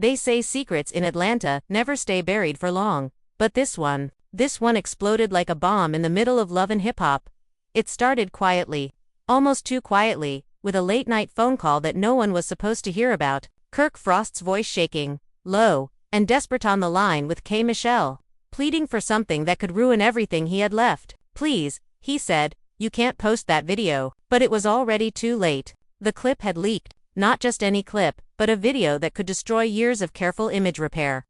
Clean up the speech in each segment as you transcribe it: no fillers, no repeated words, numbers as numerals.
They say secrets in Atlanta never stay buried for long. But this one exploded like a bomb in the middle of Love and Hip Hop. It started quietly, almost too quietly, with a late-night phone call that no one was supposed to hear about. Kirk Frost's voice shaking, low, and desperate on the line with K. Michelle, pleading for something that could ruin everything he had left. "Please," he said, "you can't post that video." But it was already too late. The clip had leaked, not just any clip, but a video that could destroy years of careful image repair.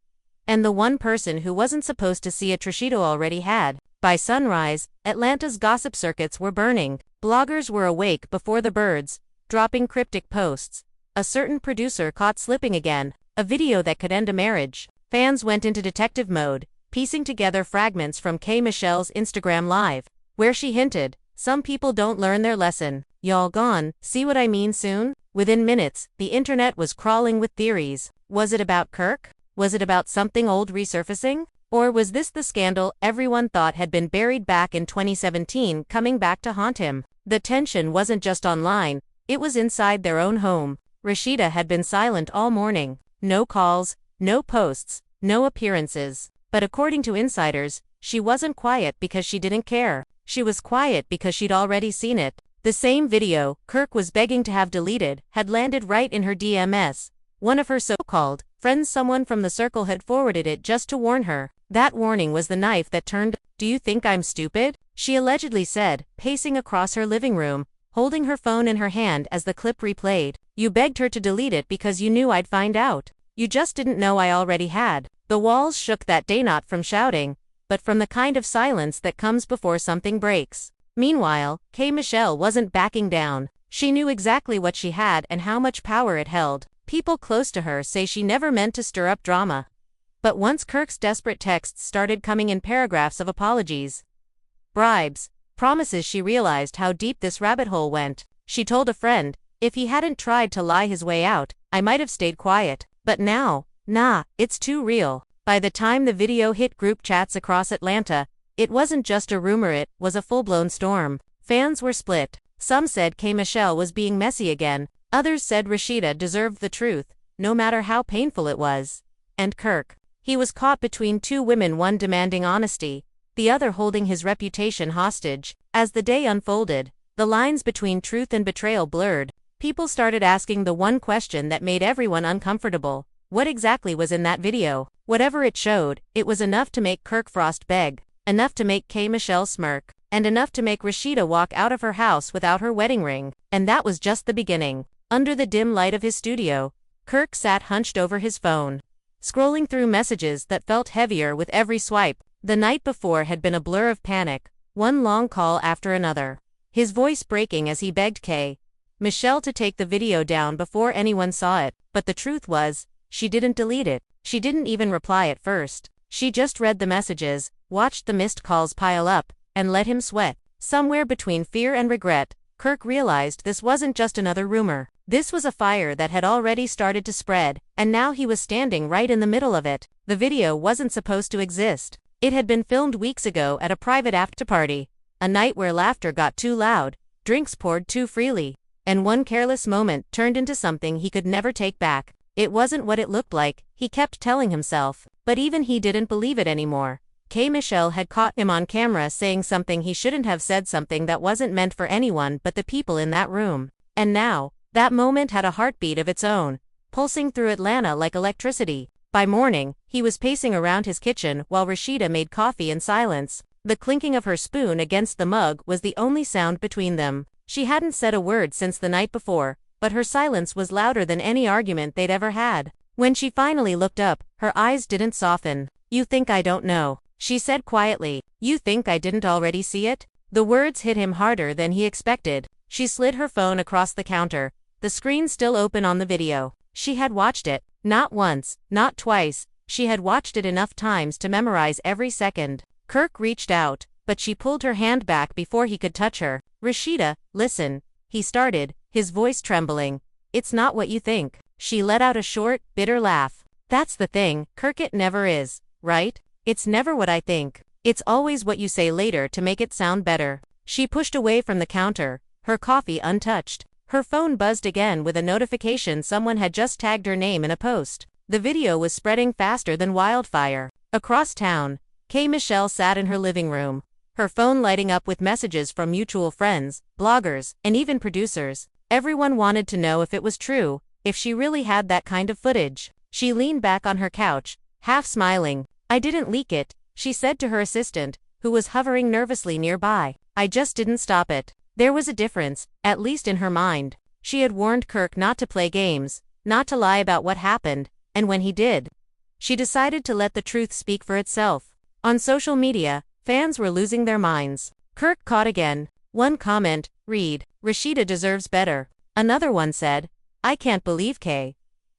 And the one person who wasn't supposed to see it, Rasheeda, already had. By sunrise, Atlanta's gossip circuits were burning. Bloggers were awake before the birds, dropping cryptic posts. A certain producer caught slipping again, a video that could end a marriage. Fans went into detective mode, piecing together fragments from K. Michelle's Instagram Live, where she hinted, "Some people don't learn their lesson. Y'all gone, see what I mean soon?" Within minutes, the internet was crawling with theories. Was it about Kirk? Was it about something old resurfacing? Or was this the scandal everyone thought had been buried back in 2017 coming back to haunt him? The tension wasn't just online, it was inside their own home. Rasheeda had been silent all morning. No calls, no posts, no appearances. But according to insiders, she wasn't quiet because she didn't care. She was quiet because she'd already seen it. The same video Kirk was begging to have deleted had landed right in her DMs. One of her so-called friends, someone from the circle, had forwarded it just to warn her. That warning was the knife that turned. "Do you think I'm stupid?" she allegedly said, pacing across her living room, holding her phone in her hand as the clip replayed. "You begged her to delete it because you knew I'd find out. You just didn't know I already had." The walls shook that day, not from shouting, but from the kind of silence that comes before something breaks. Meanwhile, K. Michelle wasn't backing down. She knew exactly what she had and how much power it held. People close to her say she never meant to stir up drama. But once Kirk's desperate texts started coming in paragraphs of apologies, bribes, promises, she realized how deep this rabbit hole went. She told a friend, "If he hadn't tried to lie his way out, I might have stayed quiet. But now, nah, it's too real." By the time the video hit group chats across Atlanta, it wasn't just a rumor, it was a full-blown storm. Fans were split. Some said K. Michelle was being messy again. Others said Rasheeda deserved the truth, no matter how painful it was. And Kirk, he was caught between two women, one demanding honesty, the other holding his reputation hostage. As the day unfolded, the lines between truth and betrayal blurred. People started asking the one question that made everyone uncomfortable: what exactly was in that video? Whatever it showed, it was enough to make Kirk Frost beg, enough to make K. Michelle smirk, and enough to make Rasheeda walk out of her house without her wedding ring. And that was just the beginning. Under the dim light of his studio, Kirk sat hunched over his phone, scrolling through messages that felt heavier with every swipe. The night before had been a blur of panic, one long call after another, his voice breaking as he begged K. Michelle to take the video down before anyone saw it. But the truth was, she didn't delete it. She didn't even reply at first. She just read the messages, watched the missed calls pile up, and let him sweat. Somewhere between fear and regret, Kirk realized this wasn't just another rumor. This was a fire that had already started to spread, and now he was standing right in the middle of it. The video wasn't supposed to exist. It had been filmed weeks ago at a private after-party, a night where laughter got too loud, drinks poured too freely, and one careless moment turned into something he could never take back. It wasn't what it looked like, he kept telling himself, but even he didn't believe it anymore. K. Michelle had caught him on camera saying something he shouldn't have said, something that wasn't meant for anyone but the people in that room. And now, that moment had a heartbeat of its own, pulsing through Atlanta like electricity. By morning, he was pacing around his kitchen while Rasheeda made coffee in silence. The clinking of her spoon against the mug was the only sound between them. She hadn't said a word since the night before, but her silence was louder than any argument they'd ever had. When she finally looked up, her eyes didn't soften. "You think I don't know?" she said quietly. "You think I didn't already see it?" The words hit him harder than he expected. She slid her phone across the counter, the screen still open on the video. She had watched it, not once, not twice, she had watched it enough times to memorize every second. Kirk reached out, but she pulled her hand back before he could touch her. "Rasheeda, listen," he started, his voice trembling. "It's not what you think." She let out a short, bitter laugh. "That's the thing, Kirk, it never is, right? It's never what I think. It's always what you say later to make it sound better." She pushed away from the counter, her coffee untouched. Her phone buzzed again with a notification someone had just tagged her name in a post. The video was spreading faster than wildfire. Across town, Michelle sat in her living room, her phone lighting up with messages from mutual friends, bloggers, and even producers. Everyone wanted to know if it was true, if she really had that kind of footage. She leaned back on her couch, half smiling. "I didn't leak it," she said to her assistant, who was hovering nervously nearby. "I just didn't stop it." There was a difference, at least in her mind. She had warned Kirk not to play games, not to lie about what happened, and when he did, she decided to let the truth speak for itself. On social media, fans were losing their minds. Kirk caught again. One comment read, "Rasheeda deserves better." Another one said, "I can't believe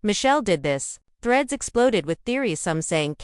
Michelle did this." Threads exploded with theories, some saying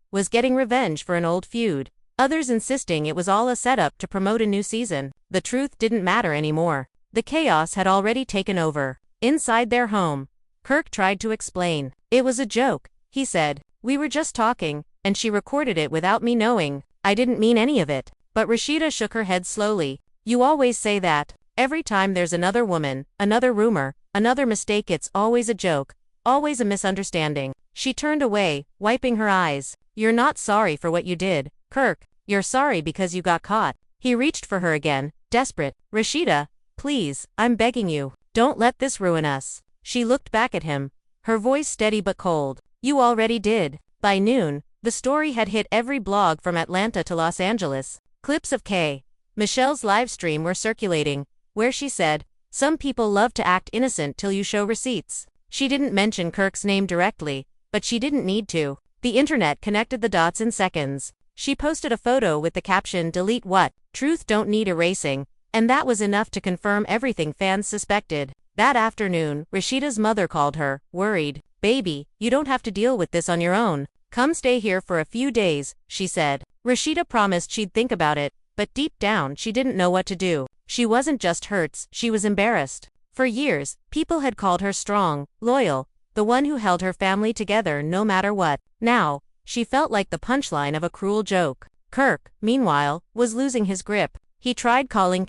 was getting revenge for an old feud, others insisting it was all a setup to promote a new season. The truth didn't matter anymore. The chaos had already taken over. Inside their home, Kirk tried to explain. "It was a joke," he said. "We were just talking, and she recorded it without me knowing. I didn't mean any of it." But Rasheeda shook her head slowly. "You always say that. Every time there's another woman, another rumor, another mistake, it's always a joke, always a misunderstanding." She turned away, wiping her eyes. "You're not sorry for what you did, Kirk. You're sorry because you got caught." He reached for her again, desperate. "Rasheeda, please, I'm begging you. Don't let this ruin us." She looked back at him, her voice steady but cold. "You already did." By noon, the story had hit every blog from Atlanta to Los Angeles. Clips of Michelle's livestream were circulating, where she said, "Some people love to act innocent till you show receipts." She didn't mention Kirk's name directly, but she didn't need to. The internet connected the dots in seconds. She posted a photo with the caption, "Delete what? Truth don't need erasing," and that was enough to confirm everything fans suspected. That afternoon, Rasheeda's mother called her, worried. "Baby, you don't have to deal with this on your own. Come stay here for a few days," she said. Rasheeda promised she'd think about it, but deep down she didn't know what to do. She wasn't just hurt, she was embarrassed. For years, people had called her strong, loyal, the one who held her family together no matter what. Now, she felt like the punchline of a cruel joke. Kirk, meanwhile, was losing his grip. He tried calling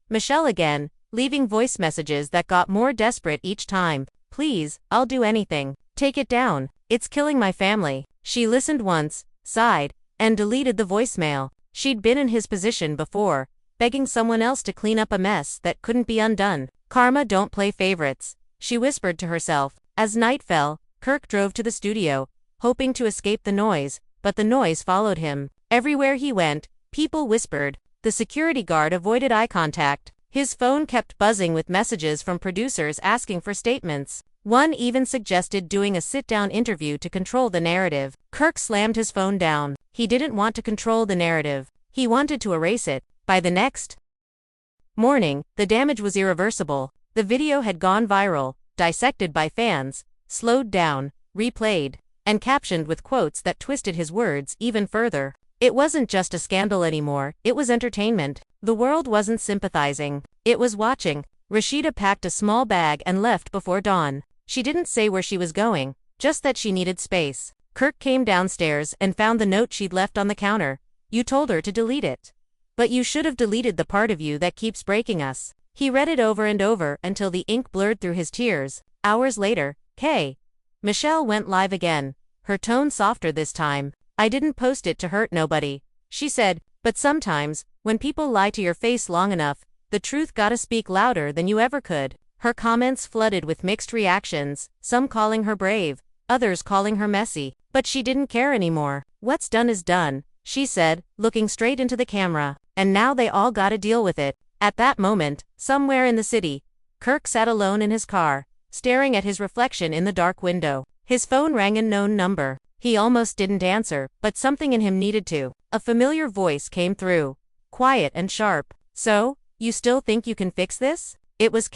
Michelle again, leaving voice messages that got more desperate each time. "Please, I'll do anything. Take it down. It's killing my family." She listened once, sighed, and deleted the voicemail. She'd been in his position before, begging someone else to clean up a mess that couldn't be undone. "Karma don't play favorites," she whispered to herself. As night fell, Kirk drove to the studio, hoping to escape the noise, but the noise followed him. Everywhere he went, people whispered. The security guard avoided eye contact. His phone kept buzzing with messages from producers asking for statements. One even suggested doing a sit-down interview to control the narrative. Kirk slammed his phone down. He didn't want to control the narrative. He wanted to erase it. By the next morning, the damage was irreversible. The video had gone viral, dissected by fans, slowed down, replayed, and captioned with quotes that twisted his words even further. It wasn't just a scandal anymore, it was entertainment. The world wasn't sympathizing, it was watching. Rasheeda packed a small bag and left before dawn. She didn't say where she was going, just that she needed space. Kirk came downstairs and found the note she'd left on the counter. "You told her to delete it. But you should have deleted the part of you that keeps breaking us." He read it over and over until the ink blurred through his tears. Hours later, Michelle went live again, her tone softer this time. "I didn't post it to hurt nobody," she said, "but sometimes, when people lie to your face long enough, the truth gotta speak louder than you ever could." Her comments flooded with mixed reactions, some calling her brave, others calling her messy. But she didn't care anymore. "What's done is done," she said, looking straight into the camera. "And now they all gotta deal with it." At that moment, somewhere in the city, Kirk sat alone in his car, staring at his reflection in the dark window. His phone rang a known number. He almost didn't answer, but something in him needed to. A familiar voice came through, quiet and sharp. "So, you still think you can fix this?" It was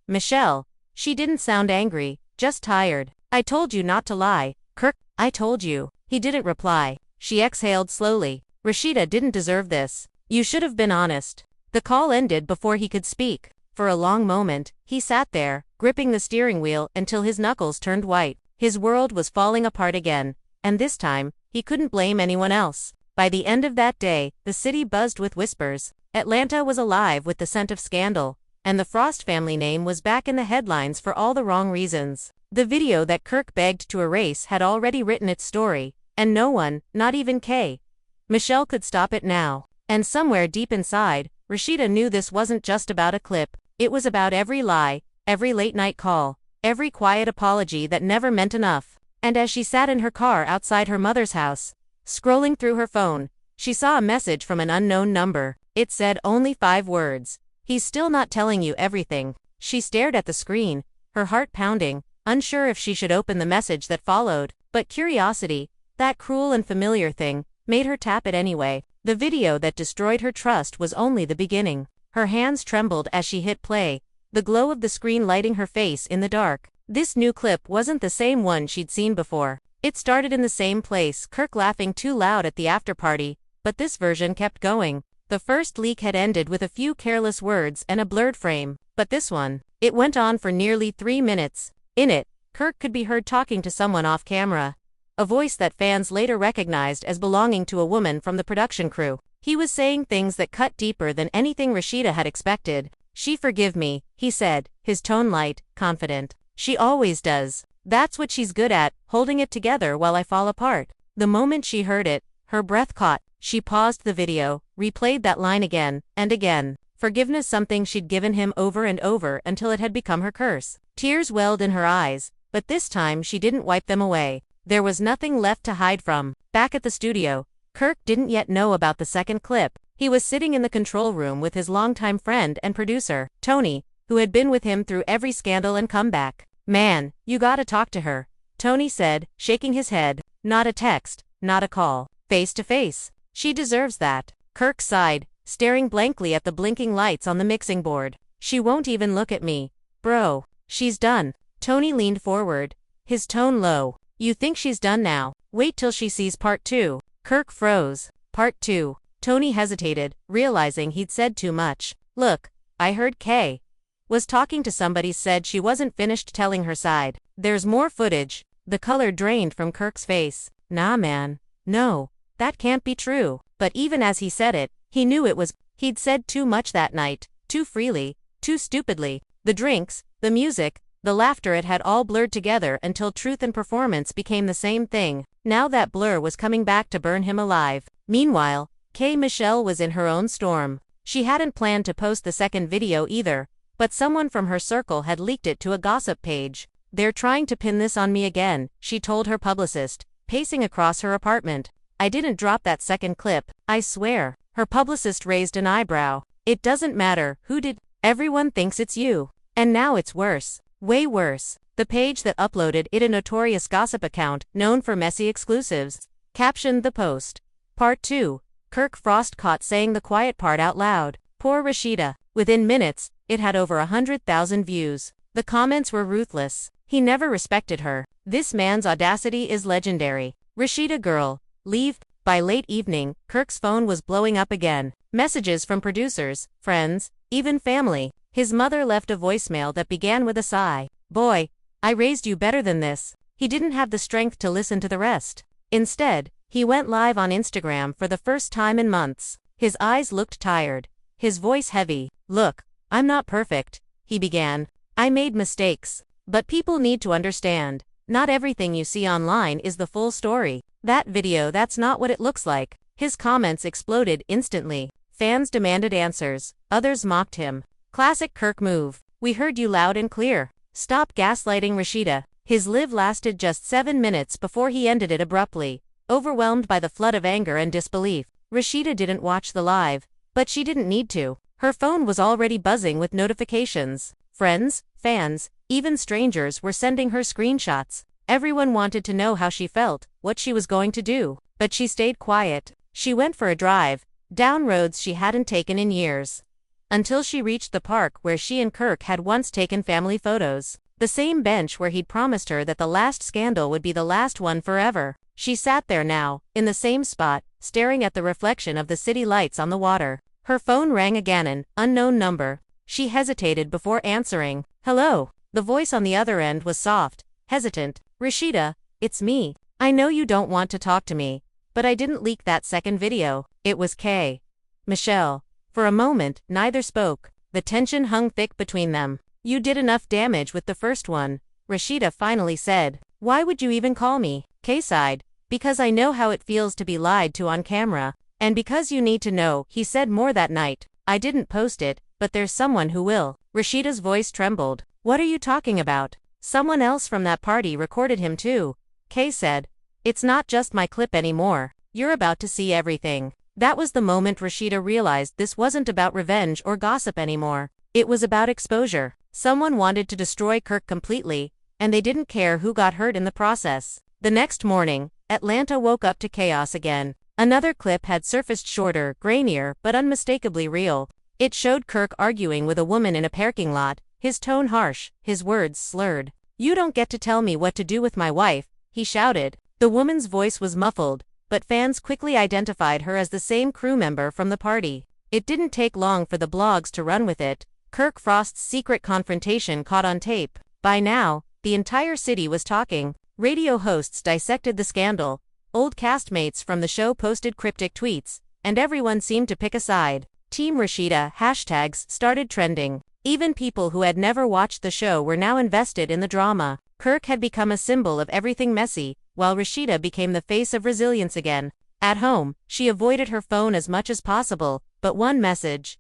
Michelle. She didn't sound angry, just tired. "I told you not to lie, Kirk. I told you." He didn't reply. She exhaled slowly. "Rasheeda didn't deserve this. You should have been honest." The call ended before he could speak. For a long moment, he sat there, gripping the steering wheel until his knuckles turned white. His world was falling apart again, and this time, he couldn't blame anyone else. By the end of that day, the city buzzed with whispers. Atlanta was alive with the scent of scandal, and the Frost family name was back in the headlines for all the wrong reasons. The video that Kirk begged to erase had already written its story, and no one, not even K. Michelle, could stop it now. And somewhere deep inside, Rasheeda knew this wasn't just about a clip. It was about every lie, every late-night call, every quiet apology that never meant enough. And as she sat in her car outside her mother's house, scrolling through her phone, she saw a message from an unknown number. It said only 5 words. "He's still not telling you everything." She stared at the screen, her heart pounding, unsure if she should open the message that followed. But curiosity, that cruel and familiar thing, made her tap it anyway. The video that destroyed her trust was only the beginning. Her hands trembled as she hit play, the glow of the screen lighting her face in the dark. This new clip wasn't the same one she'd seen before. It started in the same place, Kirk laughing too loud at the after-party, but this version kept going. The first leak had ended with a few careless words and a blurred frame, but this one, it went on for nearly 3 minutes. In it, Kirk could be heard talking to someone off camera, a voice that fans later recognized as belonging to a woman from the production crew. He was saying things that cut deeper than anything Rasheeda had expected. "She forgive me," he said, his tone light, confident. "She always does. That's what she's good at, holding it together while I fall apart." The moment she heard it, her breath caught. She paused the video, replayed that line again and again. Forgiveness, something she'd given him over and over until it had become her curse. Tears welled in her eyes, but this time she didn't wipe them away. There was nothing left to hide from. Back at the studio, Kirk didn't yet know about the second clip. He was sitting in the control room with his longtime friend and producer, Tony, who had been with him through every scandal and comeback. "Man, you gotta talk to her," Tony said, shaking his head. "Not a text, not a call. Face to face. She deserves that." Kirk sighed, staring blankly at the blinking lights on the mixing board. "She won't even look at me. Bro. She's done." Tony leaned forward, his tone low. "You think she's done now? Wait till she sees part 2. Kirk froze. "Part 2. Tony hesitated, realizing he'd said too much. "Look, I heard Kay was talking to somebody, said she wasn't finished telling her side. There's more footage." The color drained from Kirk's face. "Nah man. No. That can't be true." But even as he said it, he knew it was. He'd said too much that night, too freely, too stupidly. The drinks, the music, the laughter, it had all blurred together until truth and performance became the same thing. Now that blur was coming back to burn him alive. Meanwhile, K. Michelle was in her own storm. She hadn't planned to post the second video either, but someone from her circle had leaked it to a gossip page. "They're trying to pin this on me again," she told her publicist, pacing across her apartment. "I didn't drop that second clip, I swear." Her publicist raised an eyebrow. "It doesn't matter who did. Everyone thinks it's you. And now it's worse. Way worse." The page that uploaded it, a notorious gossip account known for messy exclusives, captioned the post, "Part 2. Kirk Frost caught saying the quiet part out loud. Poor Rasheeda." Within minutes, it had over 100,000 views. The comments were ruthless. "He never respected her. This man's audacity is legendary. Rasheeda girl, leave." By late evening, Kirk's phone was blowing up again. Messages from producers, friends, even family. His mother left a voicemail that began with a sigh. "Boy, I raised you better than this." He didn't have the strength to listen to the rest. Instead, he went live on Instagram for the first time in months. His eyes looked tired, his voice heavy. "Look, I'm not perfect," he began. "I made mistakes. But people need to understand. Not everything you see online is the full story. That video, that's not what it looks like." His comments exploded instantly. Fans demanded answers. Others mocked him. "Classic Kirk move. We heard you loud and clear. Stop gaslighting Rasheeda." His live lasted just 7 minutes before he ended it abruptly, overwhelmed by the flood of anger and disbelief. Rasheeda didn't watch the live, but she didn't need to. Her phone was already buzzing with notifications. Friends, fans, even strangers were sending her screenshots. Everyone wanted to know how she felt, what she was going to do. But she stayed quiet. She went for a drive, down roads she hadn't taken in years, until she reached the park where she and Kirk had once taken family photos. The same bench where he'd promised her that the last scandal would be the last one forever. She sat there now, in the same spot, staring at the reflection of the city lights on the water. Her phone rang again, an unknown number. She hesitated before answering. "Hello." The voice on the other end was soft, hesitant. "Rasheeda, it's me. I know you don't want to talk to me, but I didn't leak that second video." It was K. Michelle. For a moment, neither spoke. The tension hung thick between them. "You did enough damage with the first one," Rasheeda finally said. "Why would you even call me?" Kay sighed. "Because I know how it feels to be lied to on camera. And because you need to know," he said more that night. "I didn't post it, but there's someone who will." Rasheeda's voice trembled. "What are you talking about?" "Someone else from that party recorded him too," Kay said. "It's not just my clip anymore. You're about to see everything." That was the moment Rasheeda realized this wasn't about revenge or gossip anymore. It was about exposure. Someone wanted to destroy Kirk completely, and they didn't care who got hurt in the process. The next morning, Atlanta woke up to chaos again. Another clip had surfaced, shorter, grainier, but unmistakably real. It showed Kirk arguing with a woman in a parking lot, his tone harsh, his words slurred. "You don't get to tell me what to do with my wife," he shouted. The woman's voice was muffled, but fans quickly identified her as the same crew member from the party. It didn't take long for the blogs to run with it. Kirk Frost's secret confrontation caught on tape. By now, the entire city was talking. Radio hosts dissected the scandal, old castmates from the show posted cryptic tweets, and everyone seemed to pick a side. Team Rasheeda hashtags started trending. Even people who had never watched the show were now invested in the drama. Kirk had become a symbol of everything messy, while Rasheeda became the face of resilience again. At home, she avoided her phone as much as possible, but one message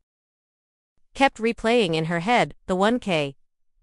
kept replaying in her head, the one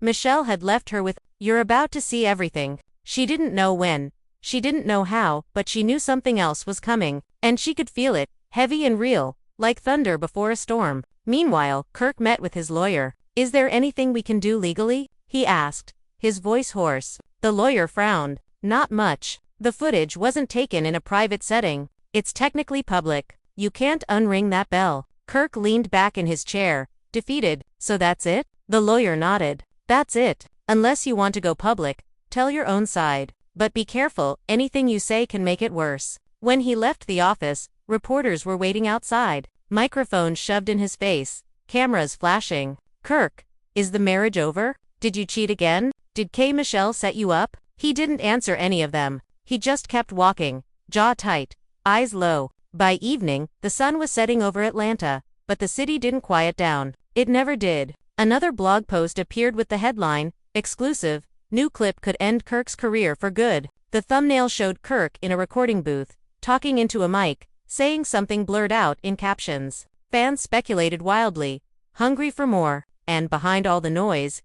Michelle had left her with. "You're about to see everything." She didn't know when, she didn't know how, but she knew something else was coming, and she could feel it, heavy and real, like thunder before a storm. Meanwhile, Kirk met with his lawyer. "Is there anything we can do legally?" he asked, his voice hoarse. The lawyer frowned. "Not much. The footage wasn't taken in a private setting. It's technically public. You can't unring that bell." Kirk leaned back in his chair, defeated. "So that's it?" The lawyer nodded. "That's it. Unless you want to go public, tell your own side. But be careful, anything you say can make it worse." When he left the office, reporters were waiting outside, microphones shoved in his face, cameras flashing. "Kirk, is the marriage over? Did you cheat again? Did Michelle set you up?" He didn't answer any of them. He just kept walking, jaw tight, eyes low. By evening, the sun was setting over Atlanta, but the city didn't quiet down. It never did. Another blog post appeared with the headline, "Exclusive, new clip could end Kirk's career for good." The thumbnail showed Kirk in a recording booth, talking into a mic, saying something blurred out in captions. Fans speculated wildly, hungry for more, and behind all the noise,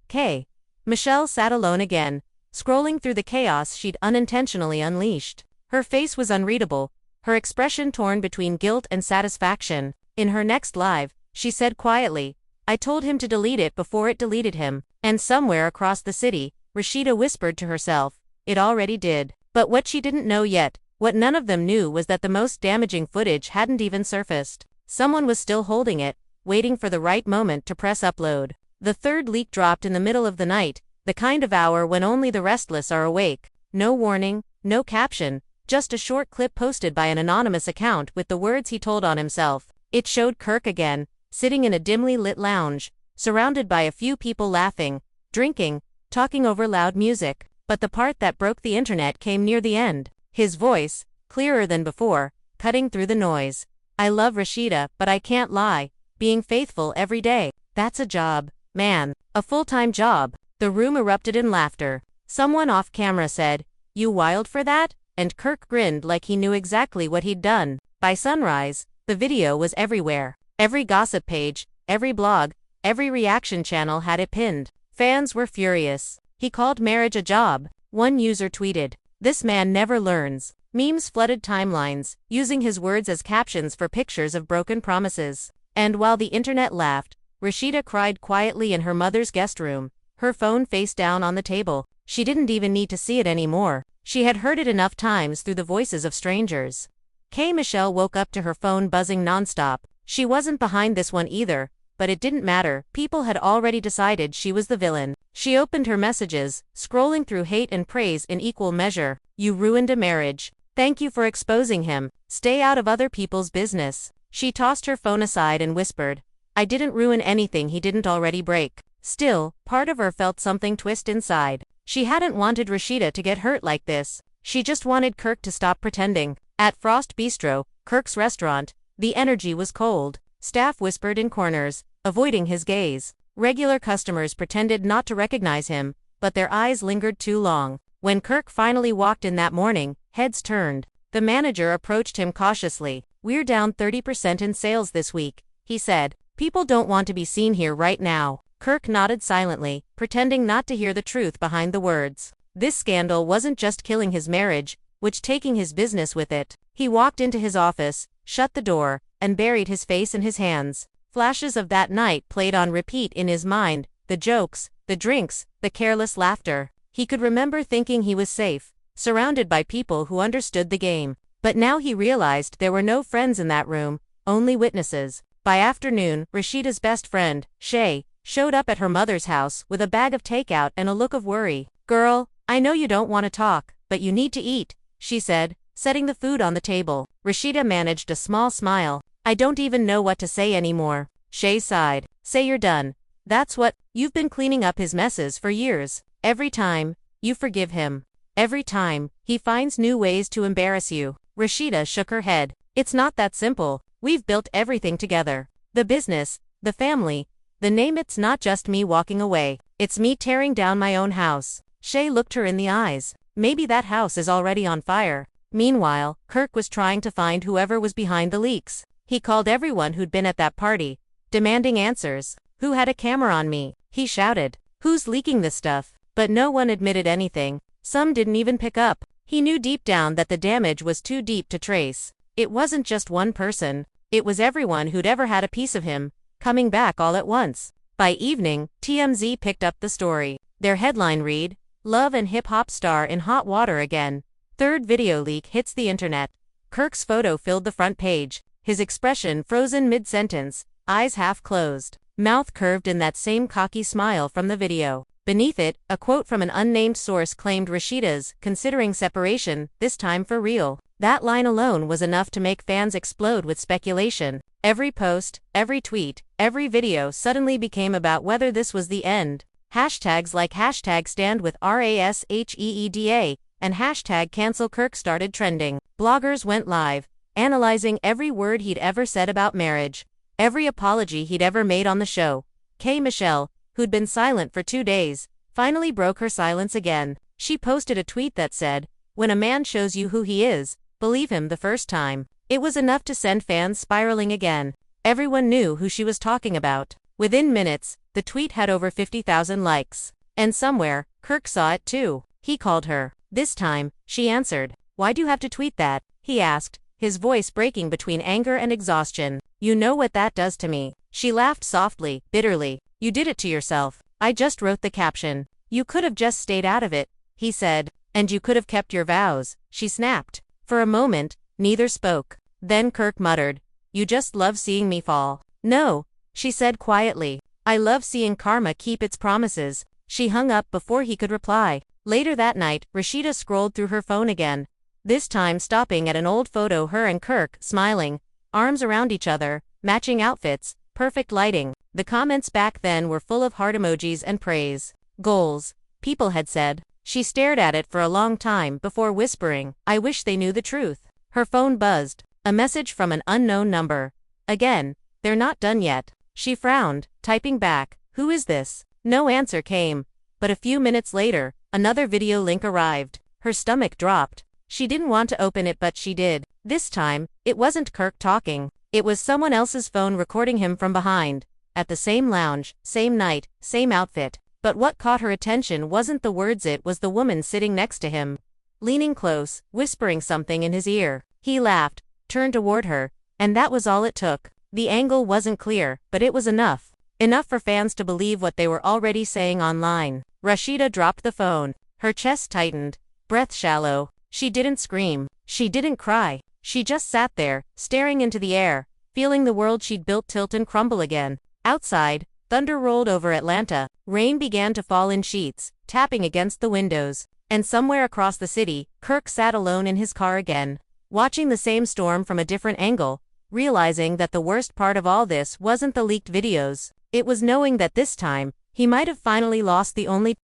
Michelle sat alone again, scrolling through the chaos she'd unintentionally unleashed. Her face was unreadable, her expression torn between guilt and satisfaction. In her next live, she said quietly, "I told him to delete it before it deleted him." And somewhere across the city, Rasheeda whispered to herself, "It already did." But what she didn't know yet, what none of them knew, was that the most damaging footage hadn't even surfaced. Someone was still holding it, waiting for the right moment to press upload. The third leak dropped in the middle of the night, the kind of hour when only the restless are awake. No warning, no caption, just a short clip posted by an anonymous account with the words he told on himself. It showed Kirk again, sitting in a dimly lit lounge, surrounded by a few people laughing, drinking, talking over loud music. But the part that broke the internet came near the end. His voice, clearer than before, cutting through the noise. "I love Rasheeda, but I can't lie. Being faithful every day, that's a job, man. A full-time job." The room erupted in laughter. Someone off camera said, "You wild for that?" And Kirk grinned like he knew exactly what he'd done. By sunrise, the video was everywhere. Every gossip page, every blog, every reaction channel had it pinned. Fans were furious. "He called marriage a job," one user tweeted. "This man never learns." Memes flooded timelines, using his words as captions for pictures of broken promises. And while the internet laughed, Rasheeda cried quietly in her mother's guest room, her phone face down on the table. She didn't even need to see it anymore. She had heard it enough times through the voices of strangers. Michelle woke up to her phone buzzing nonstop. She wasn't behind this one either, but it didn't matter. People had already decided she was the villain. She opened her messages, scrolling through hate and praise in equal measure. "You ruined a marriage. Thank you for exposing him. Stay out of other people's business." She tossed her phone aside and whispered, "I didn't ruin anything he didn't already break." Still, part of her felt something twist inside. She hadn't wanted Rasheeda to get hurt like this. She just wanted Kirk to stop pretending. At Frost Bistro, Kirk's restaurant, the energy was cold. Staff whispered in corners, avoiding his gaze. Regular customers pretended not to recognize him, but their eyes lingered too long. When Kirk finally walked in that morning, heads turned. The manager approached him cautiously. "We're down 30% in sales this week," he said. "People don't want to be seen here right now." Kirk nodded silently, pretending not to hear the truth behind the words. This scandal wasn't just killing his marriage, which taking his business with it. He walked into his office, shut the door, and buried his face in his hands. Flashes of that night played on repeat in his mind, the jokes, the drinks, the careless laughter. He could remember thinking he was safe, surrounded by people who understood the game. But now he realized there were no friends in that room, only witnesses. By afternoon, Rasheeda's best friend, Shay, showed up at her mother's house with a bag of takeout and a look of worry. "Girl, I know you don't want to talk, but you need to eat," she said, setting the food on the table. Rasheeda managed a small smile. "I don't even know what to say anymore." Shay sighed. "Say you're done. That's what, you've been cleaning up his messes for years. Every time, you forgive him. Every time, he finds new ways to embarrass you." Rasheeda shook her head. "It's not that simple. We've built everything together. The business, the family, the name. It's not just me walking away. It's me tearing down my own house." Shay looked her in the eyes. "Maybe that house is already on fire." Meanwhile, Kirk was trying to find whoever was behind the leaks. He called everyone who'd been at that party, demanding answers. "Who had a camera on me?" he shouted. "Who's leaking this stuff?" But no one admitted anything. Some didn't even pick up. He knew deep down that the damage was too deep to trace. It wasn't just one person. It was everyone who'd ever had a piece of him, coming back all at once. By evening, TMZ picked up the story. Their headline read, "Love and hip-hop star in hot water again. Third video leak hits the internet." Kirk's photo filled the front page, his expression frozen mid-sentence, eyes half closed, mouth curved in that same cocky smile from the video. Beneath it, a quote from an unnamed source claimed Rasheeda's "considering separation, this time for real." That line alone was enough to make fans explode with speculation. Every post, every tweet, every video suddenly became about whether this was the end. Hashtags like #StandWithRasheeda and #CancelKirk started trending. Bloggers went live, analyzing every word he'd ever said about marriage, every apology he'd ever made on the show. Michelle, who'd been silent for 2 days, finally broke her silence again. She posted a tweet that said, "When a man shows you who he is, believe him the first time." It was enough to send fans spiraling again. Everyone knew who she was talking about. Within minutes, the tweet had over 50,000 likes. And somewhere, Kirk saw it too. He called her. This time, she answered. "Why'd you have to tweet that?" he asked, his voice breaking between anger and exhaustion. "You know what that does to me." She laughed softly, bitterly. "You did it to yourself. I just wrote the caption." "You could have just stayed out of it," he said. "And you could have kept your vows," she snapped. For a moment, neither spoke. Then Kirk muttered, "You just love seeing me fall." "No," she said quietly. "I love seeing karma keep its promises." She hung up before he could reply. Later that night, Rasheeda scrolled through her phone again, this time stopping at an old photo her and Kirk, smiling, arms around each other, matching outfits, perfect lighting. The comments back then were full of heart emojis and praise. Goals, people had said. She stared at it for a long time before whispering, "I wish they knew the truth." Her phone buzzed. A message from an unknown number. Again, "They're not done yet." She frowned, typing back, "Who is this?" No answer came. But a few minutes later, another video link arrived. Her stomach dropped. She didn't want to open it, but she did. This time, it wasn't Kirk talking. It was someone else's phone recording him from behind. At the same lounge, same night, same outfit. But what caught her attention wasn't the words, it was the woman sitting next to him, leaning close, whispering something in his ear. He laughed, turned toward her, and that was all it took. The angle wasn't clear, but it was enough. Enough for fans to believe what they were already saying online. Rasheeda dropped the phone. Her chest tightened, breath shallow. She didn't scream. She didn't cry. She just sat there, staring into the air, feeling the world she'd built tilt and crumble again. Outside, thunder rolled over Atlanta. Rain began to fall in sheets, tapping against the windows. And somewhere across the city, Kirk sat alone in his car again, watching the same storm from a different angle, realizing that the worst part of all this wasn't the leaked videos. It was knowing that this time, he might have finally lost the only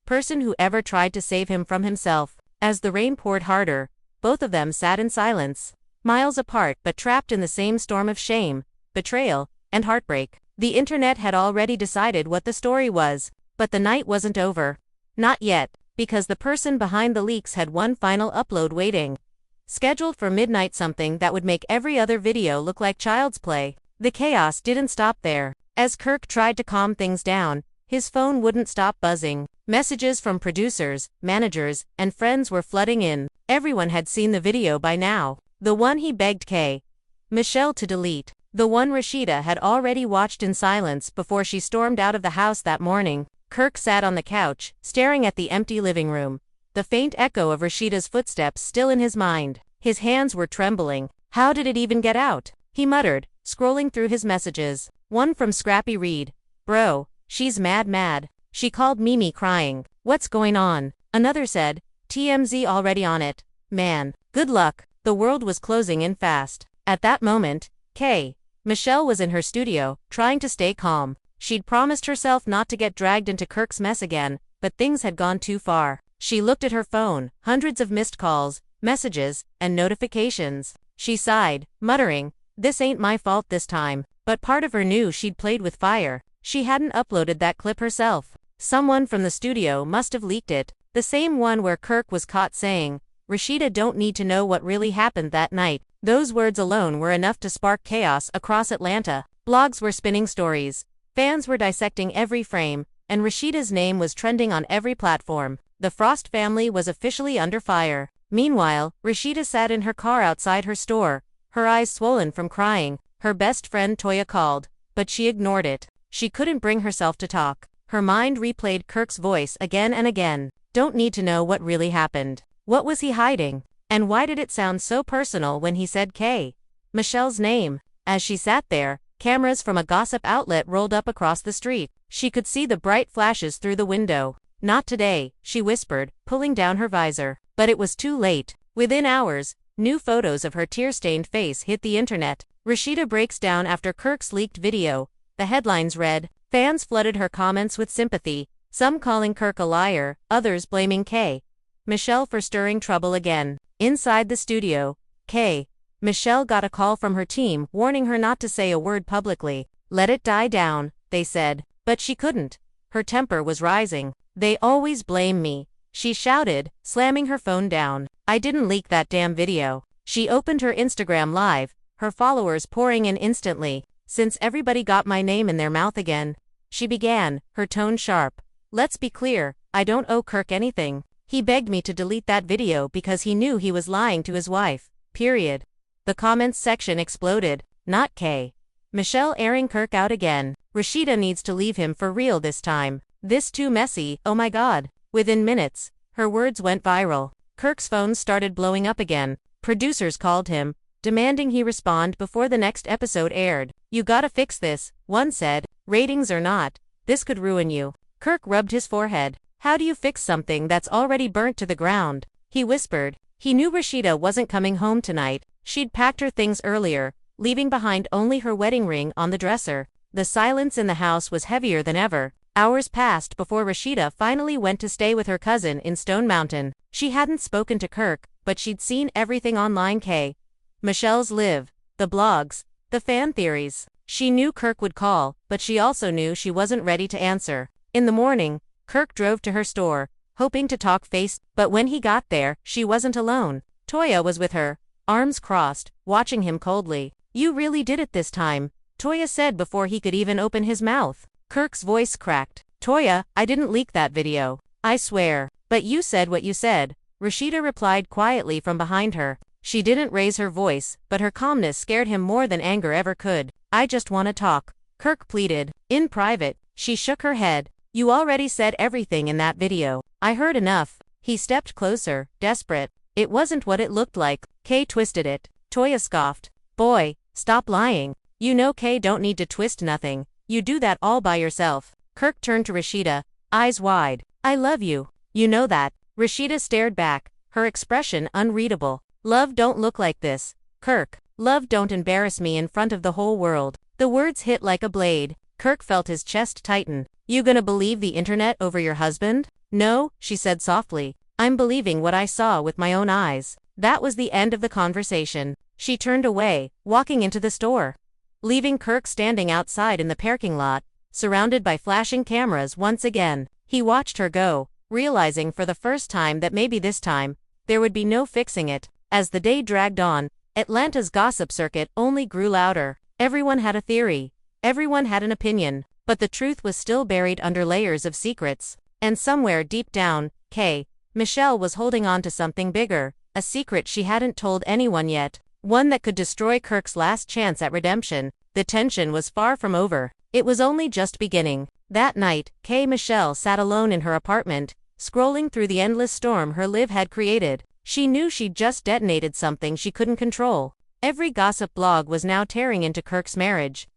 person who ever tried to save him from himself. As the rain poured harder, both of them sat in silence, miles apart but trapped in the same storm of shame, betrayal, and heartbreak. The internet had already decided what the story was. But the night wasn't over. Not yet, because the person behind the leaks had one final upload waiting. Scheduled for midnight, something that would make every other video look like child's play. The chaos didn't stop there. As Kirk tried to calm things down, his phone wouldn't stop buzzing. Messages from producers, managers, and friends were flooding in. Everyone had seen the video by now. The one he begged Michelle to delete. The one Rasheeda had already watched in silence before she stormed out of the house that morning. Kirk sat on the couch, staring at the empty living room. The faint echo of Rasheeda's footsteps still in his mind. His hands were trembling. How did it even get out? He muttered, scrolling through his messages. One from Scrappy Reed. Bro, she's mad. She called Mimi crying. What's going on? Another said, TMZ already on it. Man, good luck. The world was closing in fast. At that moment, Michelle was in her studio, trying to stay calm. She'd promised herself not to get dragged into Kirk's mess again, but things had gone too far. She looked at her phone, hundreds of missed calls, messages, and notifications. She sighed, muttering, this ain't my fault this time. But part of her knew she'd played with fire. She hadn't uploaded that clip herself. Someone from the studio must have leaked it. The same one where Kirk was caught saying, Rasheeda don't need to know what really happened that night. Those words alone were enough to spark chaos across Atlanta. Blogs were spinning stories. Fans were dissecting every frame, and Rasheeda's name was trending on every platform. The Frost family was officially under fire. Meanwhile, Rasheeda sat in her car outside her store, her eyes swollen from crying. Her best friend Toya called, but she ignored it. She couldn't bring herself to talk. Her mind replayed Kirk's voice again and again. Don't need to know what really happened. What was he hiding? And why did it sound so personal when he said Michelle's name? As she sat there, cameras from a gossip outlet rolled up across the street. She could see the bright flashes through the window. Not today, she whispered, pulling down her visor. But it was too late. Within hours, new photos of her tear-stained face hit the internet. Rasheeda breaks down after Kirk's leaked video. The headlines read. Fans flooded her comments with sympathy, some calling Kirk a liar, others blaming Michelle for stirring trouble again. Inside the studio, Michelle got a call from her team warning her not to say a word publicly. Let it die down, they said. But she couldn't. Her temper was rising. They always blame me, she shouted, slamming her phone down. I didn't leak that damn video. She opened her Instagram live, her followers pouring in instantly. Since everybody got my name in their mouth again, she began, her tone sharp. Let's be clear, I don't owe Kirk anything. He begged me to delete that video because he knew he was lying to his wife. Period. The comments section exploded. Not Michelle airing Kirk out again. Rasheeda needs to leave him for real this time. This too messy, oh my god. Within minutes, her words went viral. Kirk's phone started blowing up again. Producers called him, demanding he respond before the next episode aired. You gotta fix this, one said. Ratings or not, this could ruin you. Kirk rubbed his forehead. How do you fix something that's already burnt to the ground? He whispered. He knew Rasheeda wasn't coming home tonight. She'd packed her things earlier, leaving behind only her wedding ring on the dresser. The silence in the house was heavier than ever. Hours passed before Rasheeda finally went to stay with her cousin in Stone Mountain. She hadn't spoken to Kirk, but she'd seen everything online. Michelle's live, the blogs, the fan theories. She knew Kirk would call, but she also knew she wasn't ready to answer. In the morning, Kirk drove to her store, hoping to talk face, but when he got there, she wasn't alone. Toya was with her, arms crossed, watching him coldly. You really did it this time, Toya said before he could even open his mouth. Kirk's voice cracked. Toya, I didn't leak that video. I swear. But you said what you said, Rasheeda replied quietly from behind her. She didn't raise her voice, but her calmness scared him more than anger ever could. I just want to talk, Kirk pleaded. In private, she shook her head. You already said everything in that video. I heard enough. He stepped closer, desperate. It wasn't what it looked like. Twisted it. Toya scoffed. Boy, stop lying. You know don't need to twist nothing. You do that all by yourself. Kirk turned to Rasheeda, eyes wide. I love you. You know that. Rasheeda stared back, her expression unreadable. Love don't look like this, Kirk. Love don't embarrass me in front of the whole world. The words hit like a blade. Kirk felt his chest tighten. You gonna believe the internet over your husband? No, she said softly. I'm believing what I saw with my own eyes. That was the end of the conversation. She turned away, walking into the store. leaving Kirk standing outside in the parking lot, surrounded by flashing cameras once again. He watched her go, realizing for the first time that maybe this time, there would be no fixing it. As the day dragged on, Atlanta's gossip circuit only grew louder. Everyone had a theory. Everyone had an opinion. But the truth was still buried under layers of secrets. And somewhere deep down, Michelle was holding on to something bigger, a secret she hadn't told anyone yet, one that could destroy Kirk's last chance at redemption. The tension was far from over. It was only just beginning. That night, Michelle sat alone in her apartment, scrolling through the endless storm her live had created. She knew she'd just detonated something she couldn't control. Every gossip blog was now tearing into Kirk's marriage.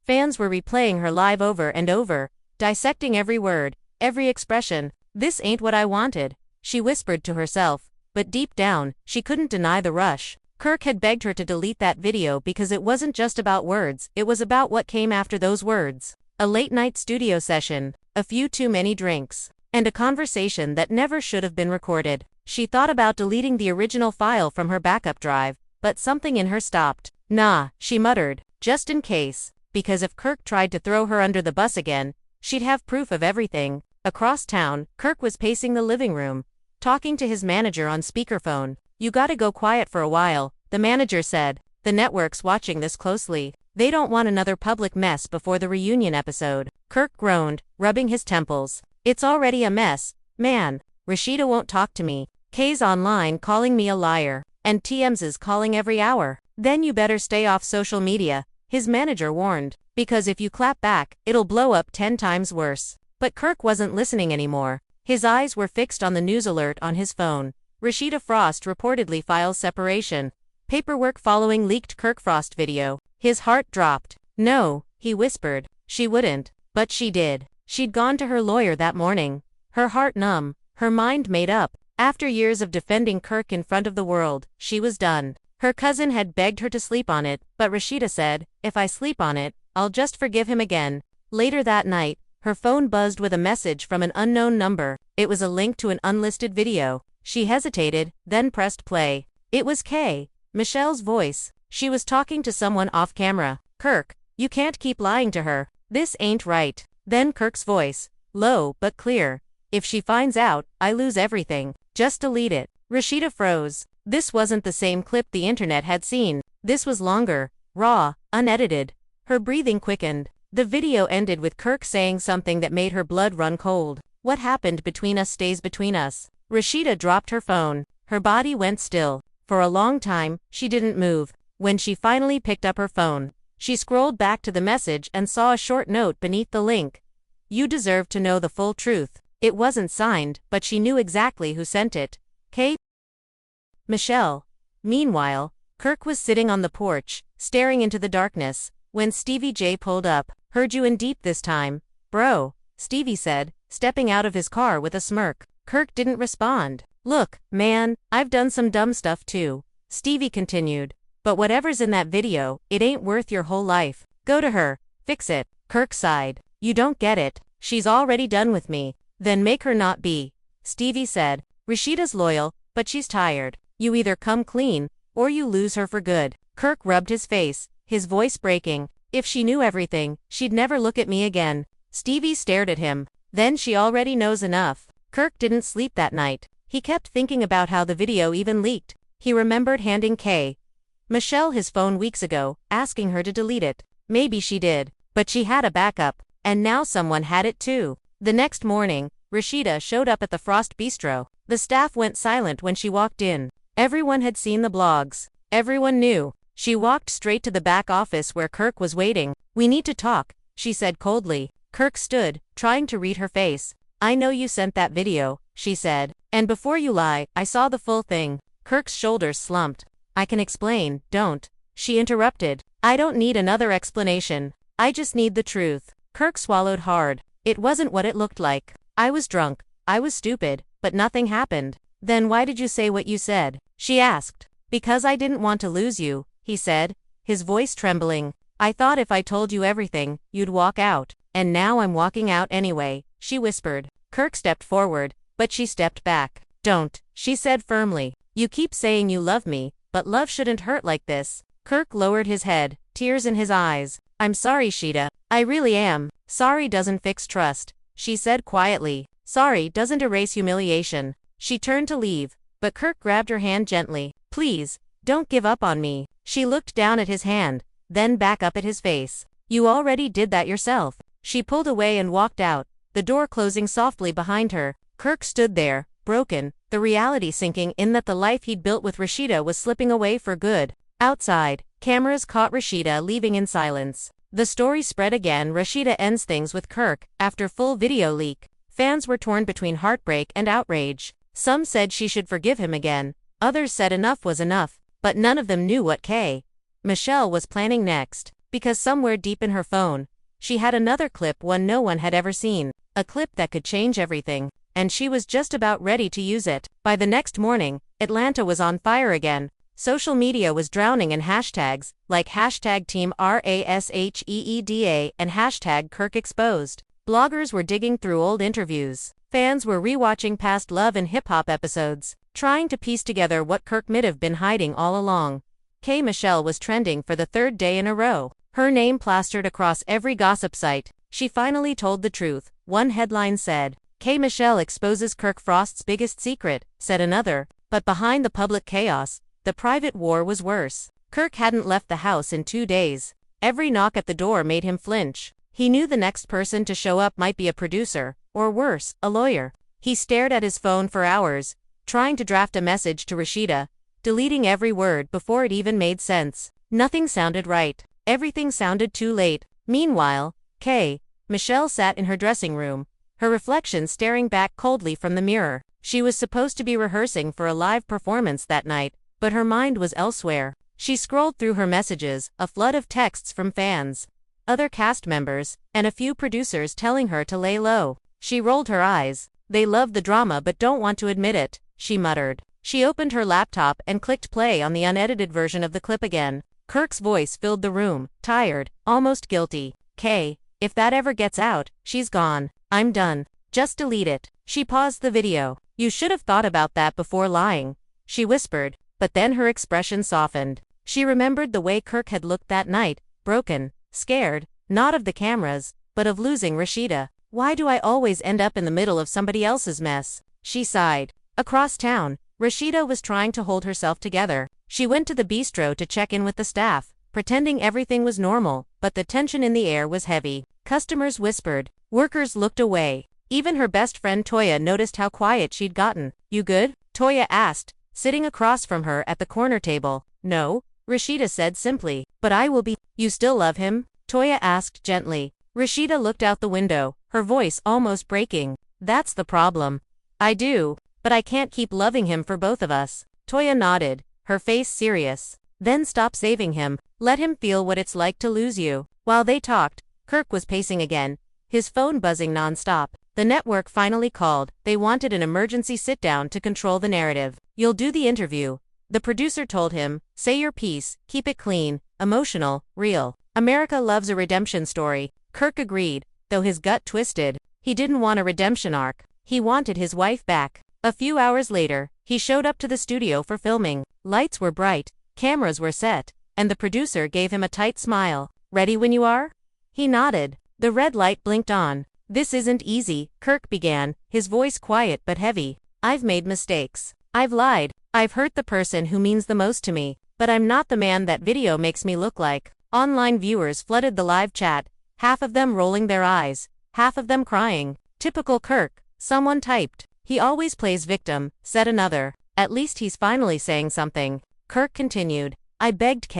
Fans were replaying her live over and over, dissecting every word, every expression. "This ain't what I wanted," she whispered to herself, but deep down, she couldn't deny the rush. Kirk had begged her to delete that video because it wasn't just about words, it was about what came after those words. A late-night studio session, a few too many drinks, and a conversation that never should have been recorded. She thought about deleting the original file from her backup drive, but something in her stopped. "Nah," she muttered, "just in case, because if Kirk tried to throw her under the bus again, she'd have proof of everything." Across town, Kirk was pacing the living room, talking to his manager on speakerphone. "You gotta go quiet for a while," the manager said. "The network's watching this closely. They don't want another public mess before the reunion episode." Kirk groaned, rubbing his temples. "It's already a mess, man. Rasheeda won't talk to me. Kay's online calling me a liar. And TM's is calling every hour." "Then you better stay off social media," his manager warned. "Because if you clap back, it'll blow up 10 times worse." But Kirk wasn't listening anymore. His eyes were fixed on the news alert on his phone. Rasheeda Frost reportedly files separation. Paperwork following leaked Kirk Frost video. His heart dropped. "No," he whispered. She wouldn't. But she did. She'd gone to her lawyer that morning. Her heart numb. Her mind made up. After years of defending Kirk in front of the world, she was done. Her cousin had begged her to sleep on it, but Rasheeda said, "If I sleep on it, I'll just forgive him again." Later that night, her phone buzzed with a message from an unknown number. It was a link to an unlisted video. She hesitated, then pressed play. It was Michelle's voice. She was talking to someone off camera. "Kirk, you can't keep lying to her. This ain't right." Then Kirk's voice, low but clear. "If she finds out, I lose everything. Just delete it." Rasheeda froze. This wasn't the same clip the internet had seen. This was longer, raw, unedited. Her breathing quickened. The video ended with Kirk saying something that made her blood run cold. "What happened between us stays between us." Rasheeda dropped her phone. Her body went still. For a long time, she didn't move. When she finally picked up her phone, she scrolled back to the message and saw a short note beneath the link. "You deserve to know the full truth." It wasn't signed, but she knew exactly who sent it. Michelle. Meanwhile, Kirk was sitting on the porch, staring into the darkness, when Stevie J pulled up. "Heard you in deep this time, bro," Stevie said, stepping out of his car with a smirk. Kirk didn't respond. "Look, man, I've done some dumb stuff too," Stevie continued. "But whatever's in that video, it ain't worth your whole life. Go to her, fix it." Kirk sighed. "You don't get it. She's already done with me." "Then make her not be," Stevie said. "Rasheeda's loyal, but she's tired. You either come clean, or you lose her for good." Kirk rubbed his face, his voice breaking. "If she knew everything, she'd never look at me again." Stevie stared at him. "Then she already knows enough." Kirk didn't sleep that night. He kept thinking about how the video even leaked. He remembered handing Michelle his phone weeks ago, asking her to delete it. Maybe she did, but she had a backup, and now someone had it too. The next morning, Rasheeda showed up at the Frost Bistro. The staff went silent when she walked in. Everyone had seen the blogs. Everyone knew. She walked straight to the back office where Kirk was waiting. "We need to talk," she said coldly. Kirk stood, trying to read her face. "I know you sent that video," she said. "And before you lie, I saw the full thing." Kirk's shoulders slumped. "I can explain, don't," she interrupted. "I don't need another explanation. I just need the truth." Kirk swallowed hard. "It wasn't what it looked like. I was drunk. I was stupid, but nothing happened." "Then why did you say what you said?" she asked. "Because I didn't want to lose you," he said, his voice trembling. "I thought if I told you everything, you'd walk out. And now I'm walking out anyway," she whispered. Kirk stepped forward, but she stepped back. "Don't," she said firmly. "You keep saying you love me, but love shouldn't hurt like this." Kirk lowered his head, tears in his eyes. I'm sorry, Sheeda. I really am. Sorry doesn't fix trust, she said quietly. Sorry doesn't erase humiliation. She turned to leave, but Kirk grabbed her hand gently. Please, don't give up on me. She looked down at his hand, then back up at his face. You already did that yourself. She pulled away and walked out, the door closing softly behind her. Kirk stood there, broken, the reality sinking in that the life he'd built with Rasheeda was slipping away for good. Outside, cameras caught Rasheeda leaving in silence. The story spread again. Rasheeda ends things with Kirk, after full video leak. Fans were torn between heartbreak and outrage. Some said she should forgive him again, others said enough was enough, but none of them knew what Michelle was planning next, because somewhere deep in her phone, she had another clip one no one had ever seen, a clip that could change everything, and she was just about ready to use it. By the next morning, Atlanta was on fire again. Social media was drowning in hashtags, like hashtag Team RASHEEDA and hashtag Kirk Exposed. Bloggers were digging through old interviews. Fans were rewatching past Love and Hip Hop episodes, trying to piece together what Kirk might have been hiding all along. Michelle was trending for the third day in a row. Her name plastered across every gossip site. She finally told the truth. One headline said, Michelle exposes Kirk Frost's biggest secret, said another. But behind the public chaos, the private war was worse. Kirk hadn't left the house in 2 days. Every knock at the door made him flinch. He knew the next person to show up might be a producer, or worse, a lawyer. He stared at his phone for hours, trying to draft a message to Rasheeda, deleting every word before it even made sense. Nothing sounded right. Everything sounded too late. Meanwhile, Michelle sat in her dressing room, her reflection staring back coldly from the mirror. She was supposed to be rehearsing for a live performance that night, but her mind was elsewhere. She scrolled through her messages, a flood of texts from fans, other cast members, and a few producers telling her to lay low. She rolled her eyes. They love the drama but don't want to admit it, she muttered. She opened her laptop and clicked play on the unedited version of the clip again. Kirk's voice filled the room, tired, almost guilty. If that ever gets out, she's gone. I'm done. Just delete it. She paused the video. You should have thought about that before lying, she whispered, but then her expression softened. She remembered the way Kirk had looked that night, broken, scared, not of the cameras, but of losing Rasheeda. Why do I always end up in the middle of somebody else's mess? She sighed. Across town, Rasheeda was trying to hold herself together. She went to the bistro to check in with the staff, pretending everything was normal, but the tension in the air was heavy. Customers whispered. Workers looked away. Even her best friend Toya noticed how quiet she'd gotten. You good? Toya asked, sitting across from her at the corner table. No, Rasheeda said simply. But I will be. You still love him? Toya asked gently. Rasheeda looked out the window, her voice almost breaking. That's the problem. I do, but I can't keep loving him for both of us. Toya nodded, her face serious. Then stop saving him. Let him feel what it's like to lose you. While they talked, Kirk was pacing again, his phone buzzing nonstop. The network finally called. They wanted an emergency sit-down to control the narrative. You'll do the interview, the producer told him. Say your piece, keep it clean, emotional, real. America loves a redemption story. Kirk agreed, though his gut twisted. He didn't want a redemption arc. He wanted his wife back. A few hours later, he showed up to the studio for filming. Lights were bright, cameras were set, and the producer gave him a tight smile. Ready when you are? He nodded. The red light blinked on. This isn't easy, Kirk began, his voice quiet but heavy. I've made mistakes. I've lied. I've hurt the person who means the most to me, but I'm not the man that video makes me look like. Online viewers flooded the live chat, half of them rolling their eyes, half of them crying. Typical Kirk, someone typed. He always plays victim, said another. At least he's finally saying something. Kirk continued. I begged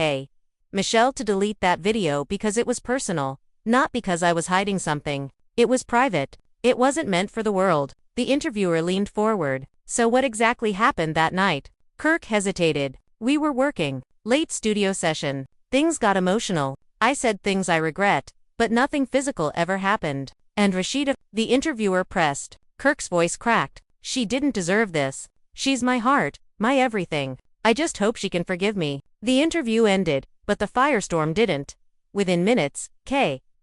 Michelle to delete that video because it was personal, not because I was hiding something. It was private. It wasn't meant for the world. The interviewer leaned forward. So what exactly happened that night? Kirk hesitated. We were working. Late studio session. Things got emotional. I said things I regret, but nothing physical ever happened. And Rasheeda, the interviewer pressed. Kirk's voice cracked. She didn't deserve this. She's my heart, my everything. I just hope she can forgive me. The interview ended, but the firestorm didn't. Within minutes,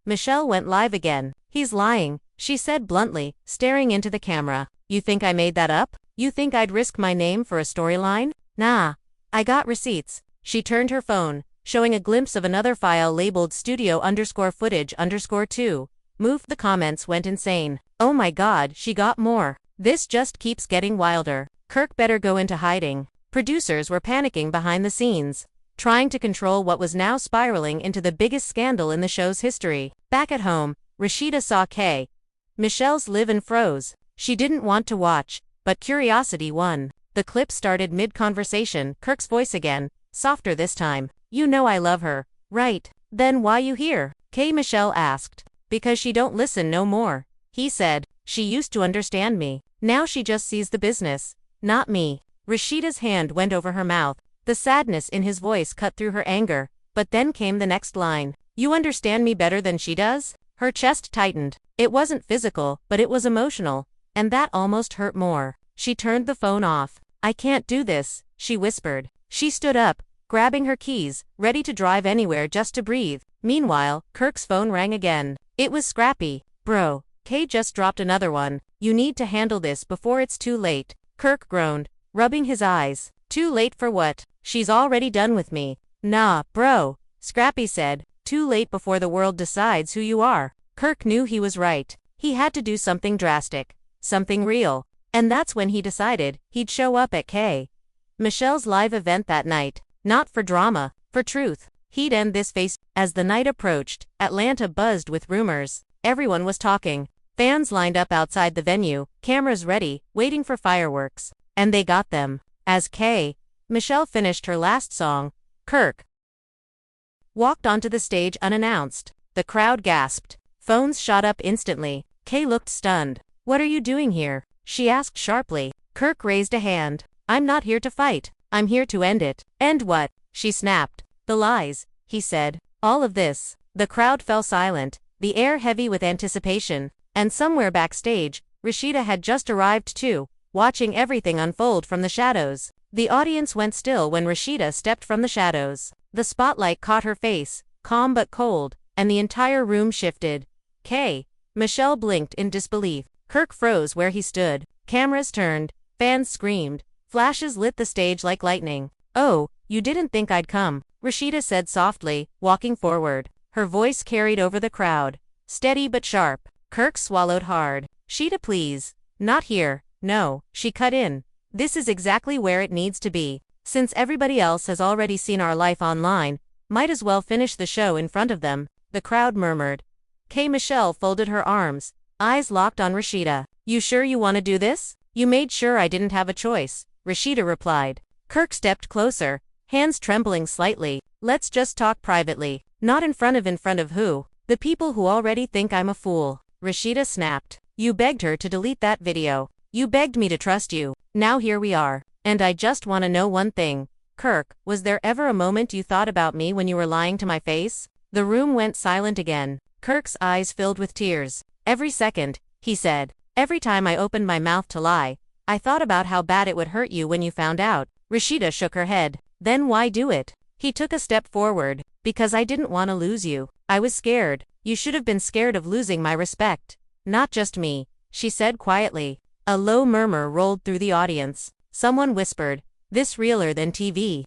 Michelle went live again. He's lying, she said bluntly, staring into the camera. You think I made that up? You think I'd risk my name for a storyline? Nah. I got receipts. She turned her phone, showing a glimpse of another file labeled studio_footage_2. Move. The comments went insane. Oh my god, she got more. This just keeps getting wilder. Kirk better go into hiding. Producers were panicking behind the scenes, trying to control what was now spiraling into the biggest scandal in the show's history. Back at home, Rasheeda saw K. Michelle's live and froze. She didn't want to watch, but curiosity won. The clip started mid-conversation, Kirk's voice again, softer this time. You know I love her, right? Then why you here? K. Michelle asked. Because she don't listen no more. He said, she used to understand me. Now she just sees the business, not me. Rasheeda's hand went over her mouth. The sadness in his voice cut through her anger, but then came the next line. You understand me better than she does? Her chest tightened. It wasn't physical, but it was emotional, and that almost hurt more. She turned the phone off. I can't do this, she whispered. She stood up, grabbing her keys, ready to drive anywhere just to breathe. Meanwhile, Kirk's phone rang again. It was Scrappy. Bro, Kay just dropped another one. You need to handle this before it's too late. Kirk groaned, rubbing his eyes. Too late for what? She's already done with me. Nah, bro, Scrappy said. Too late before the world decides who you are. Kirk knew he was right. He had to do something drastic. Something real. And that's when he decided he'd show up at K. Michelle's live event that night. Not for drama, for truth. He'd end this face. As the night approached, Atlanta buzzed with rumors. Everyone was talking. Fans lined up outside the venue, cameras ready, waiting for fireworks. And they got them. As K. Michelle finished her last song, Kirk walked onto the stage unannounced. The crowd gasped. Phones shot up instantly. Kay looked stunned. What are you doing here? She asked sharply. Kirk raised a hand. I'm not here to fight. I'm here to end it. End what? She snapped. The lies, he said. All of this. The crowd fell silent, the air heavy with anticipation, and somewhere backstage, Rasheeda had just arrived too, watching everything unfold from the shadows. The audience went still when Rasheeda stepped from the shadows. The spotlight caught her face, calm but cold, and the entire room shifted. K. Michelle blinked in disbelief. Kirk froze where he stood. Cameras turned, fans screamed, flashes lit the stage like lightning. Oh, you didn't think I'd come, Rasheeda said softly, walking forward. Her voice carried over the crowd, steady but sharp. Kirk swallowed hard. Sheeda, please. Not here. No, she cut in. This is exactly where it needs to be. Since everybody else has already seen our life online, might as well finish the show in front of them, the crowd murmured. K. Michelle folded her arms, eyes locked on Rasheeda. You sure you want to do this? You made sure I didn't have a choice, Rasheeda replied. Kirk stepped closer, hands trembling slightly. Let's just talk privately. Not in front of who? The people who already think I'm a fool. Rasheeda snapped. You begged her to delete that video. You begged me to trust you. Now here we are. And I just want to know one thing. Kirk, was there ever a moment you thought about me when you were lying to my face? The room went silent again. Kirk's eyes filled with tears. Every second, he said. Every time I opened my mouth to lie, I thought about how bad it would hurt you when you found out. Rasheeda shook her head. Then why do it? He took a step forward. Because I didn't want to lose you. I was scared. You should have been scared of losing my respect. Not just me, she said quietly. A low murmur rolled through the audience. Someone whispered, this realer than TV.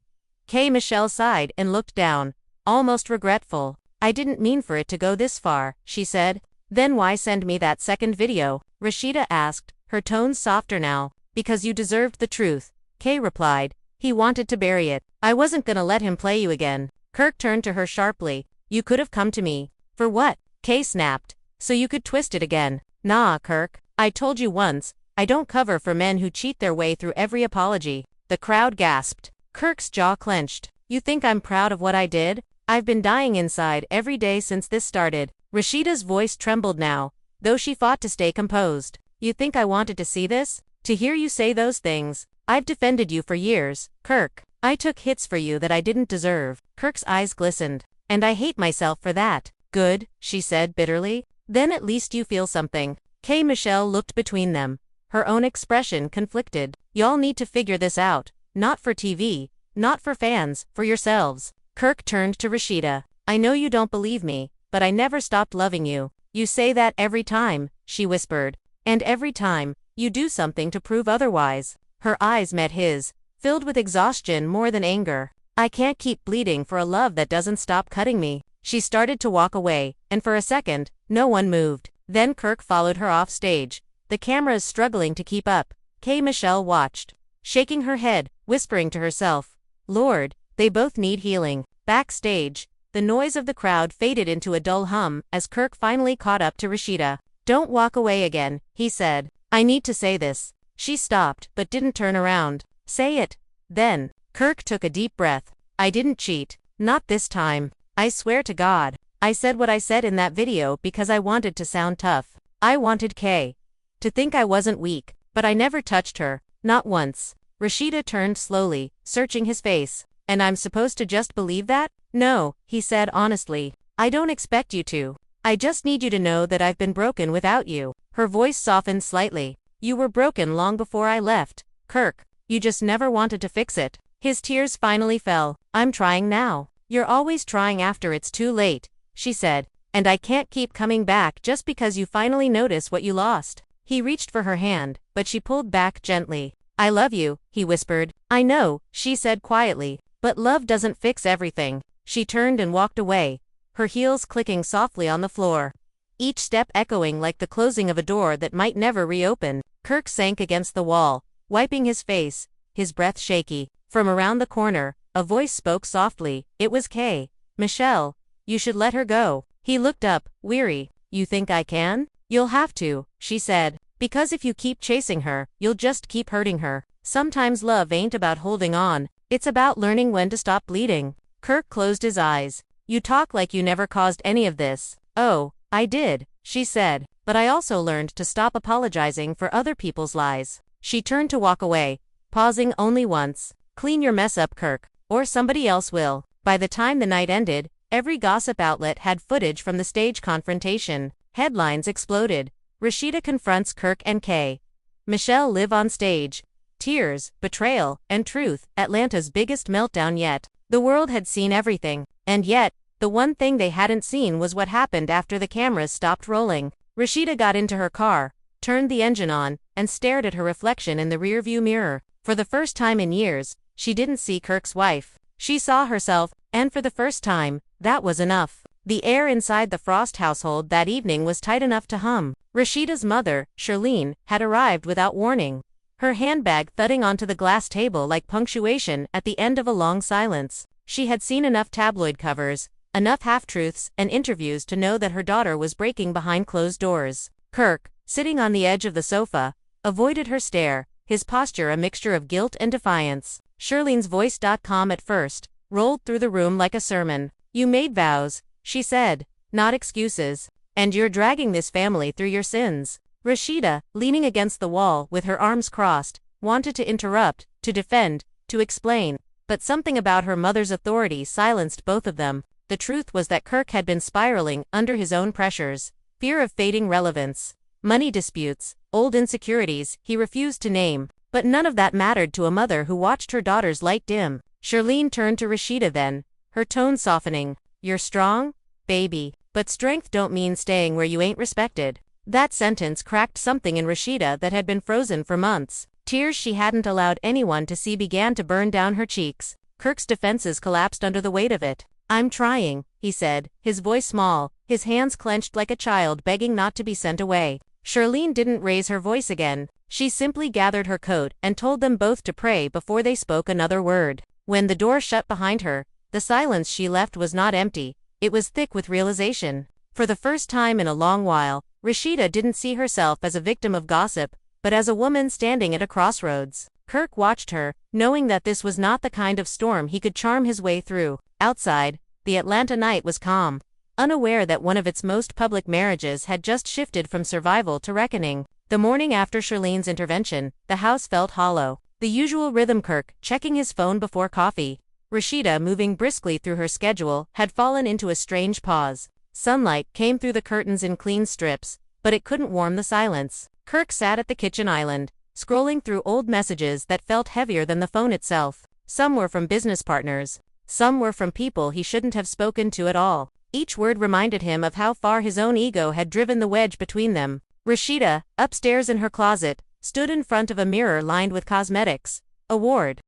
K. Michelle sighed and looked down, almost regretful. I didn't mean for it to go this far, she said. Then why send me that second video? Rasheeda asked, her tones softer now. Because you deserved the truth, K. replied. He wanted to bury it. I wasn't gonna let him play you again. Kirk turned to her sharply. You could have come to me. For what? K. snapped. So you could twist it again. Nah, Kirk. I told you once, I don't cover for men who cheat their way through every apology. The crowd gasped. Kirk's jaw clenched. You think I'm proud of what I did? I've been dying inside every day since this started. Rasheeda's voice trembled now, though she fought to stay composed. You think I wanted to see this? To hear you say those things? I've defended you for years, Kirk. I took hits for you that I didn't deserve. Kirk's eyes glistened. And I hate myself for that. Good, she said bitterly. Then at least you feel something. K. Michelle looked between them. Her own expression conflicted. Y'all need to figure this out. Not for TV. Not for fans. For yourselves. Kirk turned to Rasheeda. I know you don't believe me, but I never stopped loving you. You say that every time, she whispered. And every time, you do something to prove otherwise. Her eyes met his, filled with exhaustion more than anger. I can't keep bleeding for a love that doesn't stop cutting me. She started to walk away, and for a second, no one moved. Then Kirk followed her off stage. The cameras struggling to keep up. Michelle watched, shaking her head, whispering to herself, Lord, they both need healing. Backstage, the noise of the crowd faded into a dull hum as Kirk finally caught up to Rasheeda. Don't walk away again, he said. I need to say this. She stopped, but didn't turn around. Say it. Then, Kirk took a deep breath. I didn't cheat. Not this time. I swear to God. I said what I said in that video because I wanted to sound tough. I wanted Kay to think I wasn't weak, but I never touched her. Not once. Rasheeda turned slowly, searching his face. And I'm supposed to just believe that? No, he said honestly. I don't expect you to. I just need you to know that I've been broken without you. Her voice softened slightly. You were broken long before I left, Kirk. You just never wanted to fix it. His tears finally fell. I'm trying now. You're always trying after it's too late, she said. And I can't keep coming back just because you finally notice what you lost. He reached for her hand, but she pulled back gently. I love you, he whispered. I know, she said quietly. But love doesn't fix everything. She turned and walked away, her heels clicking softly on the floor, each step echoing like the closing of a door that might never reopen. Kirk sank against the wall, wiping his face, his breath shaky. From around the corner, a voice spoke softly. It was Kay. Michelle, you should let her go. He looked up, weary. You think I can? You'll have to, she said. Because if you keep chasing her, you'll just keep hurting her. Sometimes love ain't about holding on. It's about learning when to stop bleeding. Kirk closed his eyes. You talk like you never caused any of this. Oh, I did, she said. But I also learned to stop apologizing for other people's lies. She turned to walk away, pausing only once. Clean your mess up, Kirk, or somebody else will. By the time the night ended, every gossip outlet had footage from the stage confrontation. Headlines exploded. Rasheeda confronts Kirk and Kay. Michelle live on stage. Tears, betrayal, and truth, Atlanta's biggest meltdown yet. The world had seen everything, and yet, the one thing they hadn't seen was what happened after the cameras stopped rolling. Rasheeda got into her car, turned the engine on, and stared at her reflection in the rearview mirror. For the first time in years, she didn't see Kirk's wife. She saw herself, and for the first time, that was enough. The air inside the Frost household that evening was tight enough to hum. Rasheeda's mother, Charlene, had arrived without warning, her handbag thudding onto the glass table like punctuation at the end of a long silence. She had seen enough tabloid covers, enough half-truths and interviews to know that her daughter was breaking behind closed doors. Kirk, sitting on the edge of the sofa, avoided her stare, his posture a mixture of guilt and defiance. Charlene's voice.com at first rolled through the room like a sermon. You made vows, she said, not excuses. And you're dragging this family through your sins. Rasheeda, leaning against the wall with her arms crossed, wanted to interrupt, to defend, to explain. But something about her mother's authority silenced both of them. The truth was that Kirk had been spiraling under his own pressures. Fear of fading relevance, money disputes, old insecurities he refused to name. But none of that mattered to a mother who watched her daughter's light dim. Charlene turned to Rasheeda then, her tone softening. You're strong, baby, but strength don't mean staying where you ain't respected. That sentence cracked something in Rasheeda that had been frozen for months. Tears she hadn't allowed anyone to see began to burn down her cheeks. Kirk's defenses collapsed under the weight of it. I'm trying, he said, his voice small, his hands clenched like a child begging not to be sent away. Charlene didn't raise her voice again. She simply gathered her coat and told them both to pray before they spoke another word. When the door shut behind her, the silence she left was not empty. It was thick with realization. For the first time in a long while, Rasheeda didn't see herself as a victim of gossip, but as a woman standing at a crossroads. Kirk watched her, knowing that this was not the kind of storm he could charm his way through. Outside, the Atlanta night was calm, unaware that one of its most public marriages had just shifted from survival to reckoning. The morning after Charlene's intervention, the house felt hollow. The usual rhythm, Kirk checking his phone before coffee, Rasheeda moving briskly through her schedule, had fallen into a strange pause. Sunlight came through the curtains in clean strips, but it couldn't warm the silence. Kirk sat at the kitchen island, scrolling through old messages that felt heavier than the phone itself. Some were from business partners. Some were from people he shouldn't have spoken to at all. Each word reminded him of how far his own ego had driven the wedge between them. Rasheeda, upstairs in her closet, stood in front of a mirror lined with cosmetics, award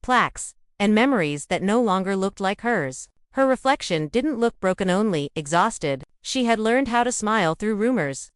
plaques, and memories that no longer looked like hers. Her reflection didn't look broken, only exhausted. She had learned how to smile through rumors,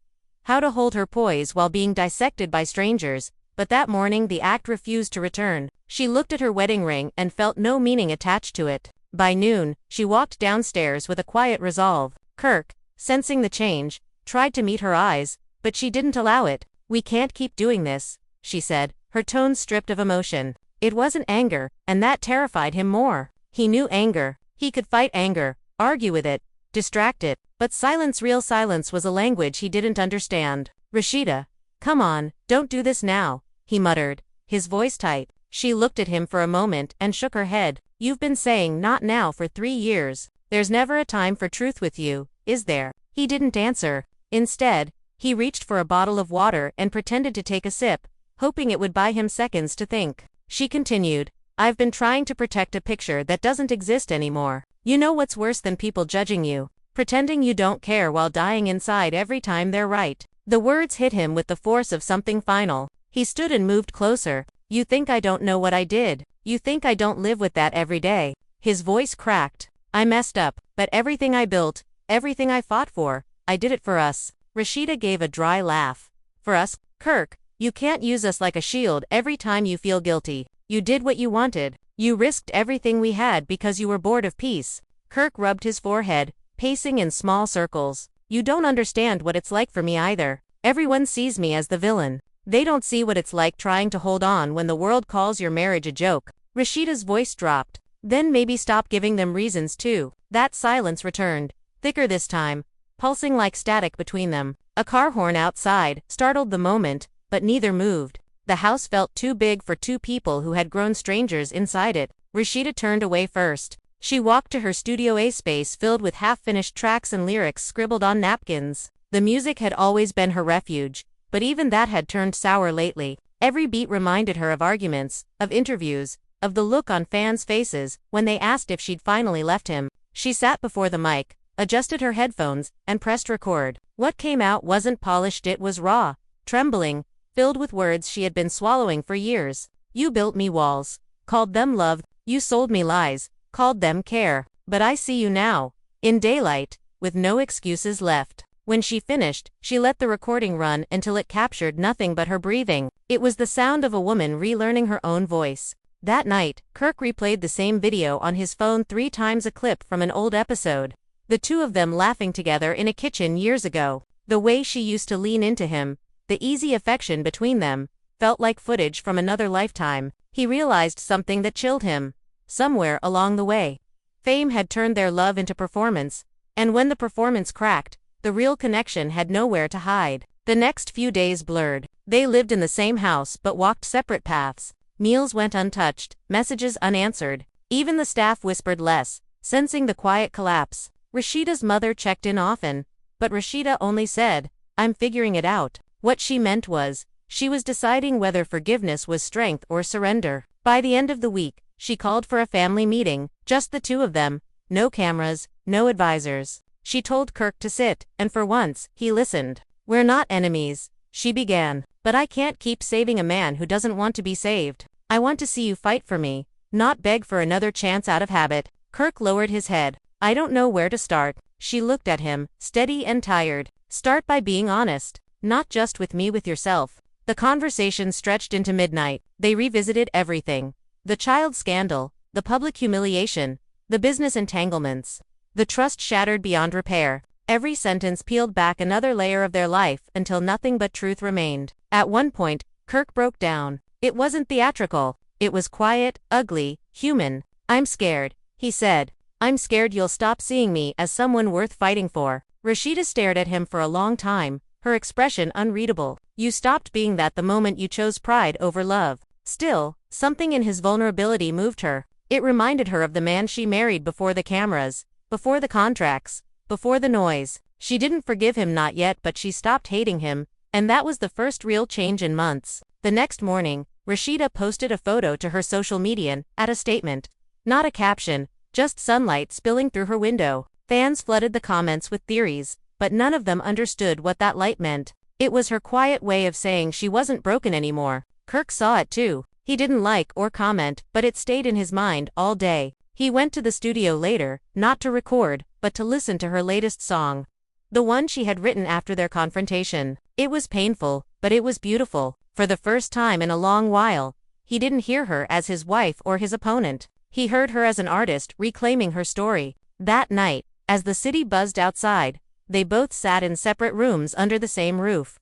how to hold her poise while being dissected by strangers, but that morning the act refused to return. She looked at her wedding ring and felt no meaning attached to it. By noon, she walked downstairs with a quiet resolve. Kirk, sensing the change, tried to meet her eyes, but she didn't allow it. "We can't keep doing this," she said, her tone stripped of emotion. It wasn't anger, and that terrified him more. He knew anger. He could fight anger, argue with it, distract it, but silence, real silence, was a language he didn't understand. "Rasheeda, come on, don't do this now," he muttered, his voice tight. She looked at him for a moment and shook her head. "You've been saying not now for 3 years. There's never a time for truth with you, is there?" He didn't answer. Instead, he reached for a bottle of water and pretended to take a sip, hoping it would buy him seconds to think. She continued, "I've been trying to protect a picture that doesn't exist anymore. You know what's worse than people judging you? Pretending you don't care while dying inside every time they're right." The words hit him with the force of something final. He stood and moved closer. "You think I don't know what I did? You think I don't live with that every day?" His voice cracked. "I messed up, but everything I built, everything I fought for, I did it for us." Rasheeda gave a dry laugh. "For us, Kirk? You can't use us like a shield every time you feel guilty. You did what you wanted. You risked everything we had because you were bored of peace." Kirk rubbed his forehead, pacing in small circles. "You don't understand what it's like for me either. Everyone sees me as the villain. They don't see what it's like trying to hold on when the world calls your marriage a joke." Rasheeda's voice dropped. "Then maybe stop giving them reasons too." That silence returned, thicker this time, pulsing like static between them. A car horn outside startled the moment, but neither moved. The house felt too big for two people who had grown strangers inside it. Rasheeda turned away first. She walked to her Studio A space filled with half-finished tracks and lyrics scribbled on napkins. The music had always been her refuge, but even that had turned sour lately. Every beat reminded her of arguments, of interviews, of the look on fans' faces when they asked if she'd finally left him. She sat before the mic, adjusted her headphones, and pressed record. What came out wasn't polished, it was raw, trembling, filled with words she had been swallowing for years. "You built me walls, called them love. You sold me lies, called them care. But I see you now, in daylight, with no excuses left." When she finished, she let the recording run until it captured nothing but her breathing. It was the sound of a woman relearning her own voice. That night, Kirk replayed the same video on his phone 3 times, a clip from an old episode. The two of them laughing together in a kitchen years ago. The way she used to lean into him, the easy affection between them, felt like footage from another lifetime. He realized something that chilled him. Somewhere along the way, fame had turned their love into performance, and when the performance cracked, the real connection had nowhere to hide. The next few days blurred. They lived in the same house but walked separate paths. Meals went untouched, messages unanswered. Even the staff whispered less, sensing the quiet collapse. Rasheeda's mother checked in often, but Rasheeda only said, "I'm figuring it out." What she meant was, she was deciding whether forgiveness was strength or surrender. By the end of the week, she called for a family meeting, just the two of them, no cameras, no advisors. She told Kirk to sit, and for once, he listened. "We're not enemies," she began, "but I can't keep saving a man who doesn't want to be saved. I want to see you fight for me, not beg for another chance out of habit." Kirk lowered his head. "I don't know where to start." She looked at him, steady and tired. "Start by being honest. Not just with me, with yourself." The conversation stretched into midnight. They revisited everything. The child scandal, the public humiliation, the business entanglements. The trust shattered beyond repair. Every sentence peeled back another layer of their life until nothing but truth remained. At one point, Kirk broke down. It wasn't theatrical. It was quiet, ugly, human. "I'm scared," he said. "I'm scared you'll stop seeing me as someone worth fighting for." Rasheeda stared at him for a long time, her expression unreadable. "You stopped being that the moment you chose pride over love." Still, something in his vulnerability moved her. It reminded her of the man she married before the cameras, before the contracts, before the noise. She didn't forgive him, not yet, but she stopped hating him, and that was the first real change in months. The next morning, Rasheeda posted a photo to her social media, at a statement. Not a caption, just sunlight spilling through her window. Fans flooded the comments with theories, but none of them understood what that light meant. It was her quiet way of saying she wasn't broken anymore. Kirk saw it too. He didn't like or comment, but it stayed in his mind all day. He went to the studio later, not to record, but to listen to her latest song. The one she had written after their confrontation. It was painful, but it was beautiful. For the first time in a long while, he didn't hear her as his wife or his opponent. He heard her as an artist reclaiming her story. That night, as the city buzzed outside, they both sat in separate rooms under the same roof,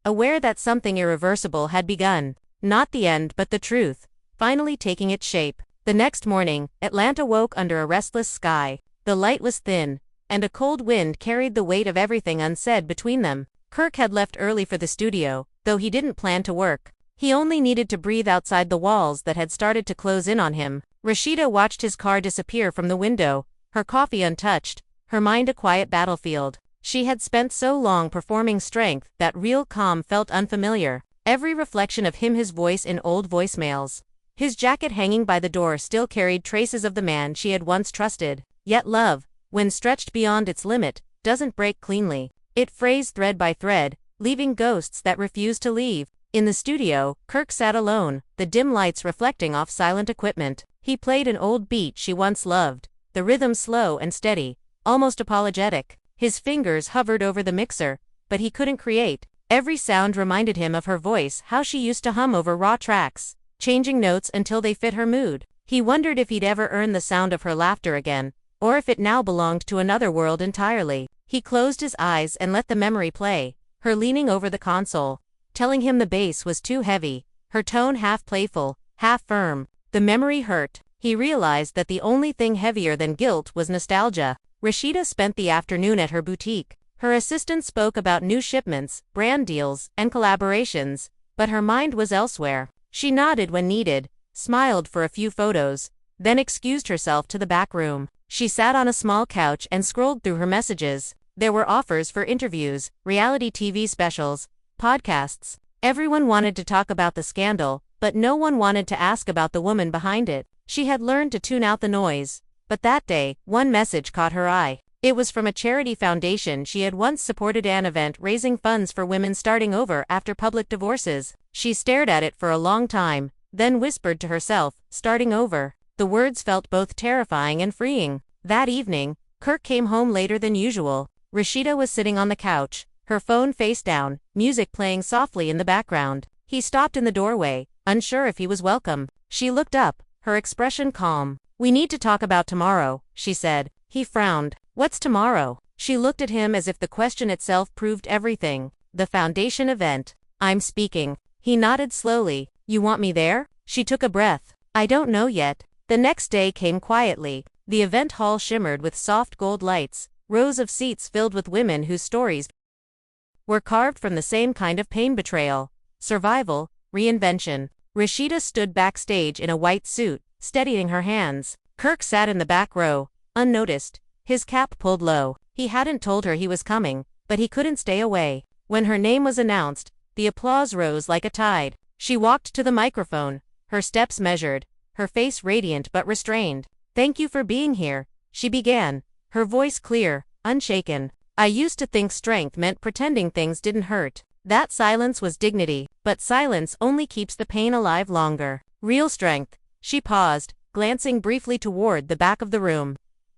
aware that something irreversible had begun. Not the end but the truth, finally taking its shape. The next morning, Atlanta woke under a restless sky. The light was thin, and a cold wind carried the weight of everything unsaid between them. Kirk had left early for the studio, though he didn't plan to work. He only needed to breathe outside the walls that had started to close in on him. Rasheeda watched his car disappear from the window, her coffee untouched, her mind a quiet battlefield. She had spent so long performing strength that real calm felt unfamiliar. Every reflection of him, his voice in old voicemails, his jacket hanging by the door still carried traces of the man she had once trusted. Yet love, when stretched beyond its limit, doesn't break cleanly. It frays thread by thread, leaving ghosts that refuse to leave. In the studio, Kirk sat alone, the dim lights reflecting off silent equipment. He played an old beat she once loved, the rhythm slow and steady, almost apologetic. His fingers hovered over the mixer, but he couldn't create. Every sound reminded him of her voice, how she used to hum over raw tracks, changing notes until they fit her mood. He wondered if he'd ever earn the sound of her laughter again, or if it now belonged to another world entirely. He closed his eyes and let the memory play, her leaning over the console, telling him the bass was too heavy, her tone half playful, half firm. The memory hurt. He realized that the only thing heavier than guilt was nostalgia. Rasheeda spent the afternoon at her boutique. Her assistant spoke about new shipments, brand deals, and collaborations, but her mind was elsewhere. She nodded when needed, smiled for a few photos, then excused herself to the back room. She sat on a small couch and scrolled through her messages. There were offers for interviews, reality TV specials, podcasts. Everyone wanted to talk about the scandal, but no one wanted to ask about the woman behind it. She had learned to tune out the noise. But that day, one message caught her eye. It was from a charity foundation she had once supported, an event raising funds for women starting over after public divorces. She stared at it for a long time, then whispered to herself, starting over. The words felt both terrifying and freeing. That evening, Kirk came home later than usual. Rasheeda was sitting on the couch, her phone face down, music playing softly in the background. He stopped in the doorway, unsure if he was welcome. She looked up, her expression calm. "We need to talk about tomorrow," she said. He frowned. "What's tomorrow?" She looked at him as if the question itself proved everything. "The foundation event. I'm speaking." He nodded slowly. "You want me there?" She took a breath. "I don't know yet." The next day came quietly. The event hall shimmered with soft gold lights, rows of seats filled with women whose stories were carved from the same kind of pain: betrayal, survival, reinvention. Rasheeda stood backstage in a white suit, steadying her hands. Kirk sat in the back row, unnoticed, his cap pulled low. He hadn't told her he was coming, but he couldn't stay away. When her name was announced, the applause rose like a tide. She walked to the microphone, her steps measured, her face radiant but restrained. "Thank you for being here," she began, her voice clear, unshaken. "I used to think strength meant pretending things didn't hurt. That silence was dignity, but silence only keeps the pain alive longer. Real strength," she paused, glancing briefly toward the back of the room,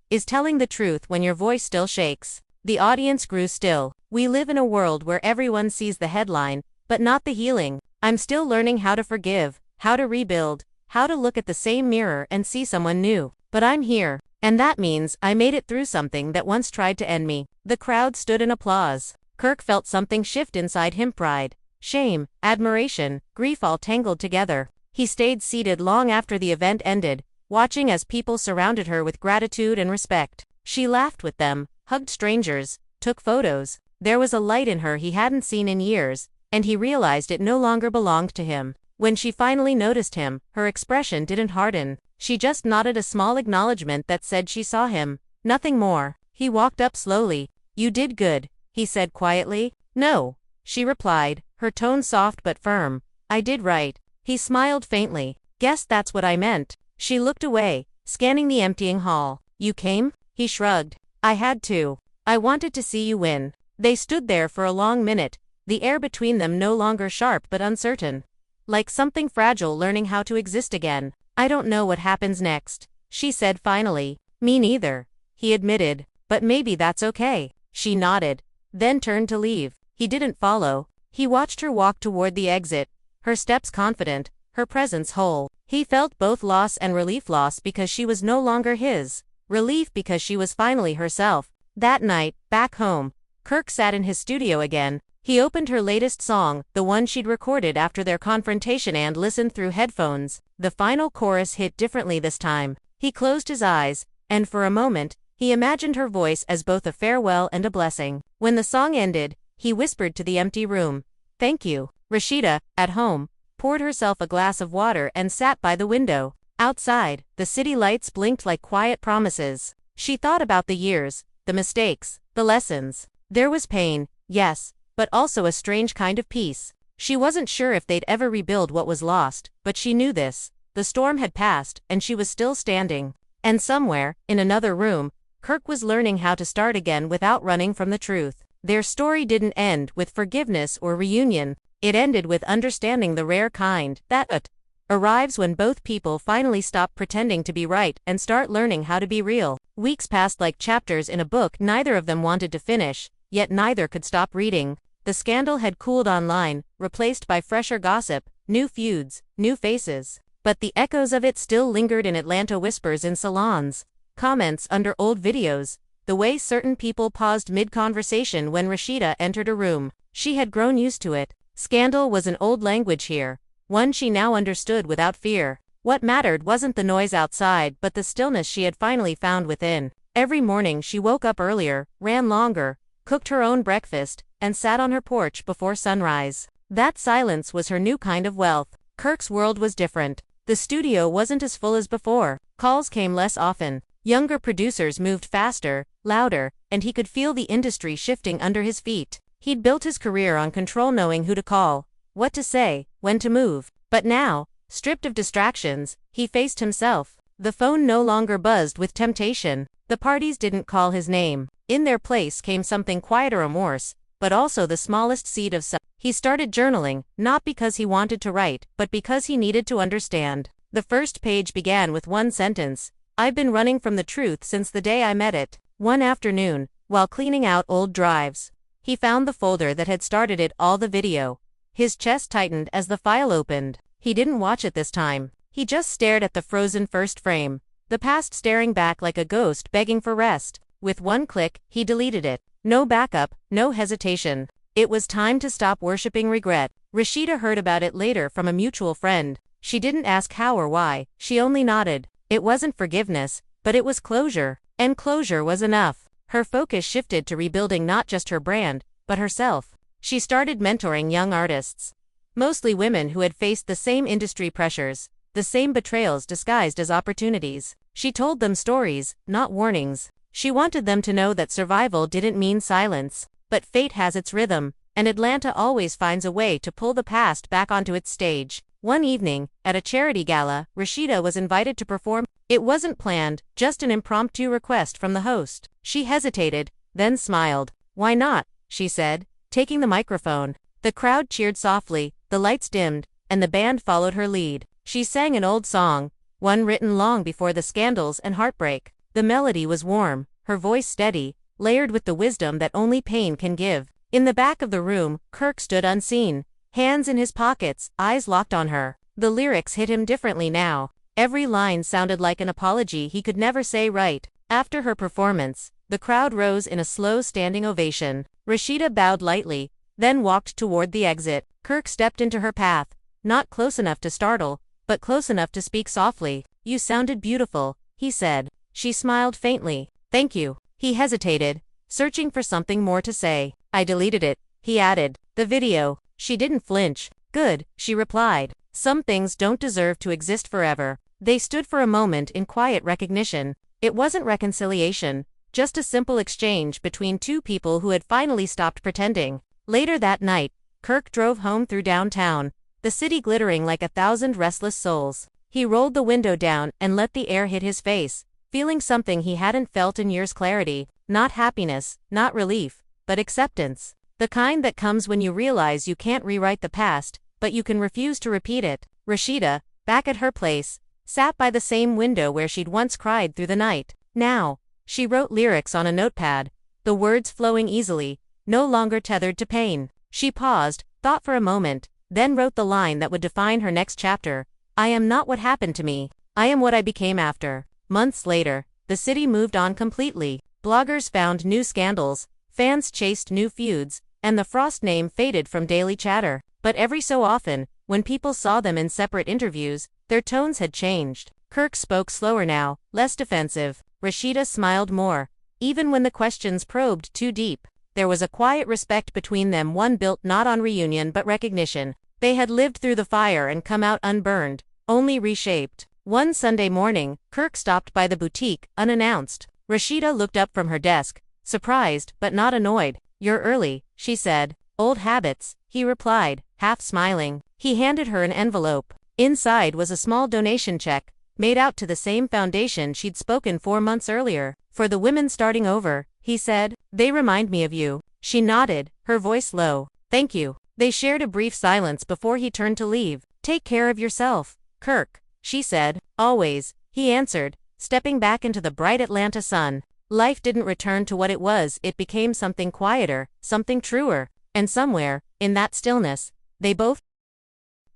"is telling the truth when your voice still shakes." The audience grew still. "We live in a world where everyone sees the headline, but not the healing. I'm still learning how to forgive, how to rebuild, how to look at the same mirror and see someone new. But I'm here, and that means I made it through something that once tried to end me." The crowd stood in applause. Kirk felt something shift inside him: pride, shame, admiration, grief all tangled together. He stayed seated long after the event ended, watching as people surrounded her with gratitude and respect. She laughed with them, hugged strangers, took photos. There was a light in her he hadn't seen in years, and he realized it no longer belonged to him. When she finally noticed him, her expression didn't harden. She just nodded a small acknowledgement that said she saw him. Nothing more. He walked up slowly. "You did good," he said quietly. "No," she replied, her tone soft but firm. "I did right." He smiled faintly. "Guess that's what I meant." She looked away, scanning the emptying hall. "You came?" He shrugged. "I had to. I wanted to see you win." They stood there for a long minute, the air between them no longer sharp but uncertain. like something fragile learning how to exist again. I don't know what happens next, she said finally. Me neither, he admitted, but maybe that's okay. She nodded, then turned to leave. He didn't follow. He watched her walk toward the exit, her steps confident, her presence whole. He felt both loss and relief. Loss because she was no longer his. Relief because she was finally herself. That night, back home, Kirk sat in his studio again. He opened her latest song, the one she'd recorded after their confrontation, and listened through headphones. The final chorus hit differently this time. He closed his eyes, and for a moment, he imagined her voice as both a farewell and a blessing. When the song ended, he whispered to the empty room, "Thank you." Rasheeda, at home, poured herself a glass of water and sat by the window. Outside, the city lights blinked like quiet promises. She thought about the years, the mistakes, the lessons. There was pain, yes, but also a strange kind of peace. She wasn't sure if they'd ever rebuild what was lost, but she knew this. The storm had passed, and she was still standing. And somewhere, in another room, Kirk was learning how to start again without running from the truth. Their story didn't end with forgiveness or reunion. It ended with understanding, the rare kind that arrives when both people finally stop pretending to be right and start learning how to be real. Weeks passed like chapters in a book neither of them wanted to finish, yet neither could stop reading. The scandal had cooled online, replaced by fresher gossip, new feuds, new faces. But the echoes of it still lingered in Atlanta: whispers in salons, comments under old videos, the way certain people paused mid-conversation when Rasheeda entered a room. She had grown used to it. Scandal was an old language here, one she now understood without fear. What mattered wasn't the noise outside but the stillness she had finally found within. Every morning she woke up earlier, ran longer, cooked her own breakfast, and sat on her porch before sunrise. That silence was her new kind of wealth. Kirk's world was different. The studio wasn't as full as before. Calls came less often. Younger producers moved faster, louder, and he could feel the industry shifting under his feet. He'd built his career on control, knowing who to call, what to say, when to move. But now, stripped of distractions, he faced himself. The phone no longer buzzed with temptation. The parties didn't call his name. In their place came something quieter: remorse, but also the smallest seed of self. He started journaling, not because he wanted to write, but because he needed to understand. The first page began with one sentence: "I've been running from the truth since the day I met it." One afternoon, while cleaning out old drives, he found the folder that had started it all, the video. His chest tightened as the file opened. He didn't watch it this time. He just stared at the frozen first frame, the past staring back like a ghost begging for rest. With one click, he deleted it. No backup, no hesitation. It was time to stop worshipping regret. Rasheeda heard about it later from a mutual friend. She didn't ask how or why, she only nodded. It wasn't forgiveness, but it was closure. And closure was enough. Her focus shifted to rebuilding not just her brand, but herself. She started mentoring young artists. Mostly women who had faced the same industry pressures, the same betrayals disguised as opportunities. She told them stories, not warnings. She wanted them to know that survival didn't mean silence. But fate has its rhythm, and Atlanta always finds a way to pull the past back onto its stage. One evening, at a charity gala, Rasheeda was invited to perform. It wasn't planned, just an impromptu request from the host. She hesitated, then smiled. "Why not?" she said, taking the microphone. The crowd cheered softly, the lights dimmed, and the band followed her lead. She sang an old song, one written long before the scandals and heartbreak. The melody was warm, her voice steady, layered with the wisdom that only pain can give. In the back of the room, Kirk stood unseen, hands in his pockets, eyes locked on her. The lyrics hit him differently now. Every line sounded like an apology he could never say right. After her performance, the crowd rose in a slow standing ovation. Rasheeda bowed lightly, then walked toward the exit. Kirk stepped into her path, not close enough to startle, but close enough to speak softly. "You sounded beautiful," he said. She smiled faintly. "Thank you." He hesitated, searching for something more to say. "I deleted it," he added. "The video." She didn't flinch. "Good," she replied. Some things don't deserve to exist forever. They stood for a moment in quiet recognition. It wasn't reconciliation, just a simple exchange between two people who had finally stopped pretending. Later that night, Kirk drove home through downtown, the city glittering like 1,000 restless souls. He rolled the window down and let the air hit his face, feeling something he hadn't felt in years: clarity. Not happiness, not relief, but acceptance. The kind that comes when you realize you can't rewrite the past, but you can refuse to repeat it. Rasheeda, back at her place, sat by the same window where she'd once cried through the night. Now, she wrote lyrics on a notepad, the words flowing easily, no longer tethered to pain. She paused, thought for a moment, then wrote the line that would define her next chapter. I am not what happened to me. I am what I became after. Months later, the city moved on completely. Bloggers found new scandals, fans chased new feuds, and the Frost name faded from daily chatter. But every so often, when people saw them in separate interviews, their tones had changed. Kirk spoke slower now, less defensive. Rasheeda smiled more. Even when the questions probed too deep, there was a quiet respect between them, one built not on reunion but recognition. They had lived through the fire and come out unburned, only reshaped. One Sunday morning, Kirk stopped by the boutique, unannounced. Rasheeda looked up from her desk, surprised but not annoyed. You're early, she said. Old habits, he replied, half smiling. He handed her an envelope. Inside was a small donation check, made out to the same foundation she'd spoken 4 months earlier. For the women starting over, he said. They remind me of you. She nodded, her voice low. Thank you. They shared a brief silence before he turned to leave. Take care of yourself, Kirk, she said. Always, he answered, stepping back into the bright Atlanta sun. Life didn't return to what it was, it became something quieter, something truer, and somewhere, in that stillness, they both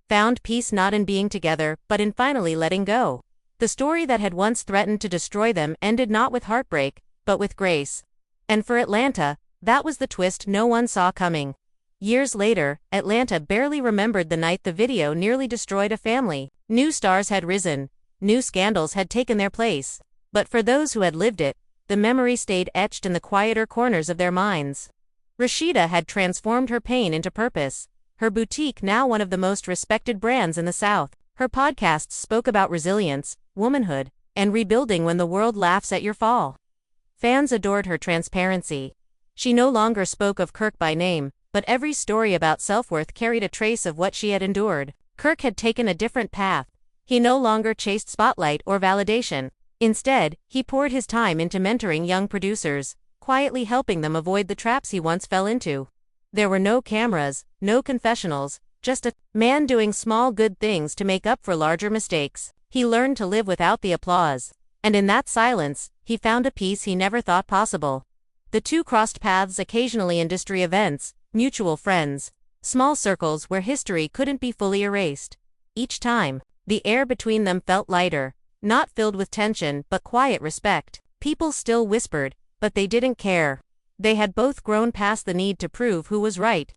found peace not in being together, but in finally letting go. The story that had once threatened to destroy them ended not with heartbreak, but with grace. And for Atlanta, that was the twist no one saw coming. Years later, Atlanta barely remembered the night the video nearly destroyed a family. New stars had risen, new scandals had taken their place. But for those who had lived it, the memory stayed etched in the quieter corners of their minds. Rasheeda had transformed her pain into purpose. Her boutique now one of the most respected brands in the South. Her podcasts spoke about resilience, womanhood, and rebuilding when the world laughs at your fall. Fans adored her transparency. She no longer spoke of Kirk by name, but every story about self-worth carried a trace of what she had endured. Kirk had taken a different path. He no longer chased spotlight or validation. Instead, he poured his time into mentoring young producers, quietly helping them avoid the traps he once fell into. There were no cameras, no confessionals, just a man doing small good things to make up for larger mistakes. He learned to live without the applause. And in that silence, he found a peace he never thought possible. The two crossed paths occasionally in industry events, mutual friends, small circles where history couldn't be fully erased. Each time, the air between them felt lighter, not filled with tension but quiet respect. People still whispered, but they didn't care. They had both grown past the need to prove who was right.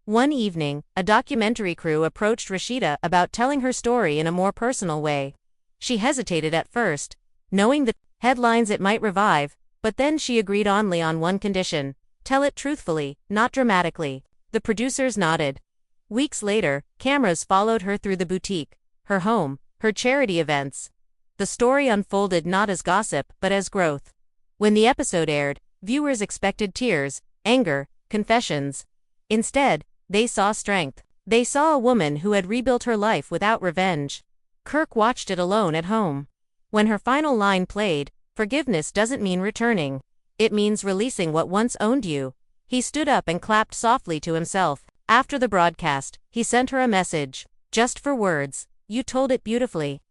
One evening, a documentary crew approached Rasheeda about telling her story in a more personal way. She hesitated at first, knowing the headlines it might revive, but then she agreed only on one condition: tell it truthfully, not dramatically. The producers nodded. Weeks later, cameras followed her through the boutique, her home, her charity events. The story unfolded not as gossip but as growth. When the episode aired, viewers expected tears, anger, confessions. Instead, they saw strength. They saw a woman who had rebuilt her life without revenge. Kirk watched it alone at home. When her final line played, forgiveness doesn't mean returning. It means releasing what once owned you. He stood up and clapped softly to himself. After the broadcast, he sent her a message. Just for words, you told it beautifully.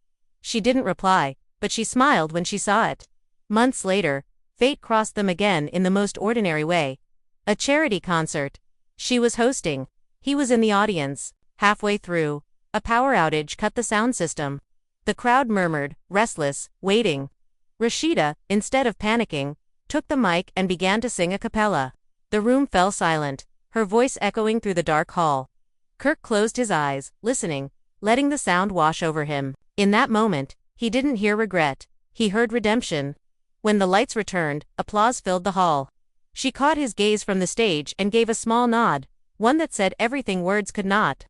She didn't reply, but she smiled when she saw it. Months later, fate crossed them again in the most ordinary way. A charity concert. She was hosting. He was in the audience. Halfway through, a power outage cut the sound system. The crowd murmured, restless, waiting. Rasheeda, instead of panicking, took the mic and began to sing a cappella. The room fell silent, her voice echoing through the dark hall. Kirk closed his eyes, listening, letting the sound wash over him. In that moment, he didn't hear regret. He heard redemption. When the lights returned, applause filled the hall. She caught his gaze from the stage and gave a small nod, one that said everything words could not.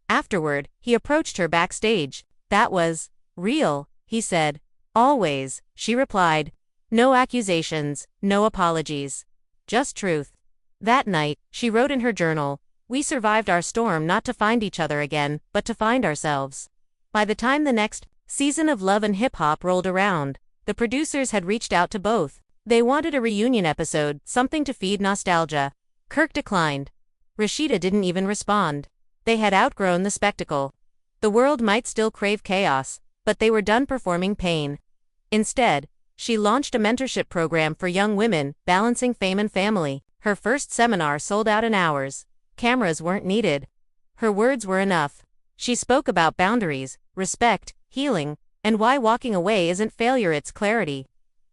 Afterward, he approached her backstage. That was real, he said. Always, she replied. No accusations, no apologies. Just truth. That night, she wrote in her journal, we survived our storm not to find each other again, but to find ourselves. By the time the next season of Love and Hip Hop rolled around, the producers had reached out to both. They wanted a reunion episode, something to feed nostalgia. Kirk declined. Rasheeda didn't even respond. They had outgrown the spectacle. The world might still crave chaos, but they were done performing pain. Instead, she launched a mentorship program for young women, balancing fame and family. Her first seminar sold out in hours. Cameras weren't needed. Her words were enough. She spoke about boundaries, respect, healing, and why walking away isn't failure, it's clarity.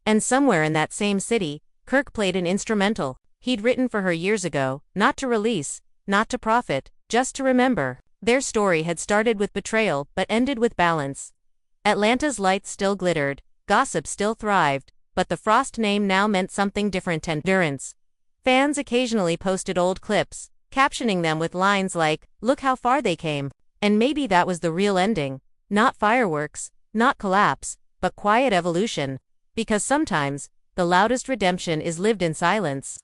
And somewhere in that same city, Kirk played an instrumental. He'd written for her years ago, not to release, not to profit, just to remember. Their story had started with betrayal but ended with balance. Atlanta's lights still glittered, gossip still thrived, but the Frost name now meant something different: endurance. Fans occasionally posted old clips, captioning them with lines like, "Look how far they came." And maybe that was the real ending. Not fireworks, not collapse, but quiet evolution. Because sometimes, the loudest redemption is lived in silence.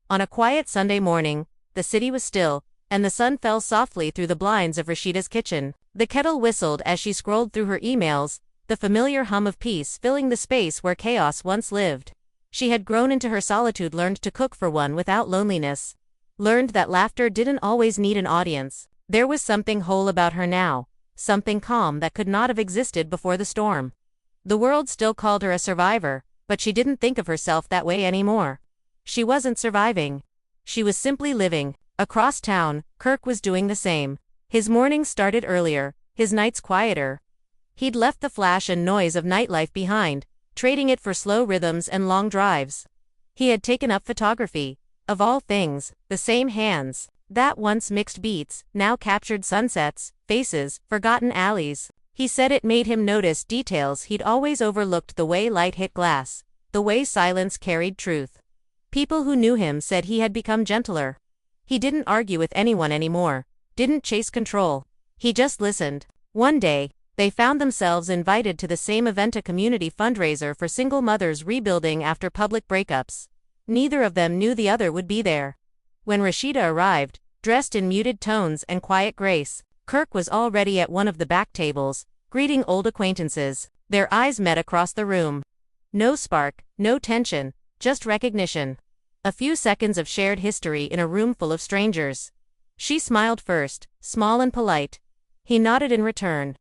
On a quiet Sunday morning, the city was still, and the sun fell softly through the blinds of Rasheeda's kitchen. The kettle whistled as she scrolled through her emails, the familiar hum of peace filling the space where chaos once lived. She had grown into her solitude, learned to cook for one without loneliness. Learned that laughter didn't always need an audience. There was something whole about her now, something calm that could not have existed before the storm. The world still called her a survivor, but she didn't think of herself that way anymore. She wasn't surviving. She was simply living. Across town, Kirk was doing the same. His mornings started earlier, his nights quieter. He'd left the flash and noise of nightlife behind, trading it for slow rhythms and long drives. He had taken up photography. Of all things, the same hands that once mixed beats now captured sunsets, faces, forgotten alleys. He said it made him notice details he'd always overlooked: the way light hit glass, the way silence carried truth. People who knew him said he had become gentler. He didn't argue with anyone anymore, didn't chase control. He just listened. One day, they found themselves invited to the same event, a community fundraiser for single mothers rebuilding after public breakups. Neither of them knew the other would be there. When Rasheeda arrived, dressed in muted tones and quiet grace, Kirk was already at one of the back tables, greeting old acquaintances. Their eyes met across the room. No spark, no tension, just recognition. A few seconds of shared history in a room full of strangers. She smiled first, small and polite. He nodded in return.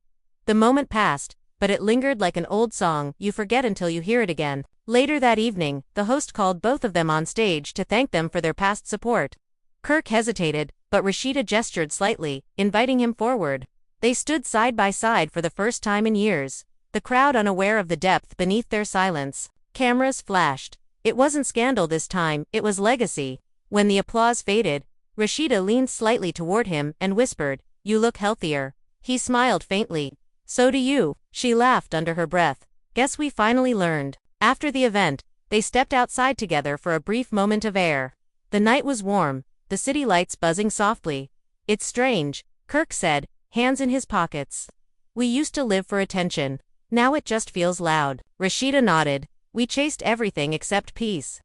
The moment passed, but it lingered like an old song you forget until you hear it again. Later that evening, the host called both of them on stage to thank them for their past support. Kirk hesitated, but Rasheeda gestured slightly, inviting him forward. They stood side by side for the first time in years, the crowd unaware of the depth beneath their silence. Cameras flashed. It wasn't scandal this time, it was legacy. When the applause faded, Rasheeda leaned slightly toward him and whispered, "You look healthier." He smiled faintly. "So do you," she laughed under her breath. "Guess we finally learned." After the event, they stepped outside together for a brief moment of air. The night was warm, the city lights buzzing softly. "It's strange," Kirk said, hands in his pockets. "We used to live for attention. Now it just feels loud." Rasheeda nodded. "We chased everything except peace.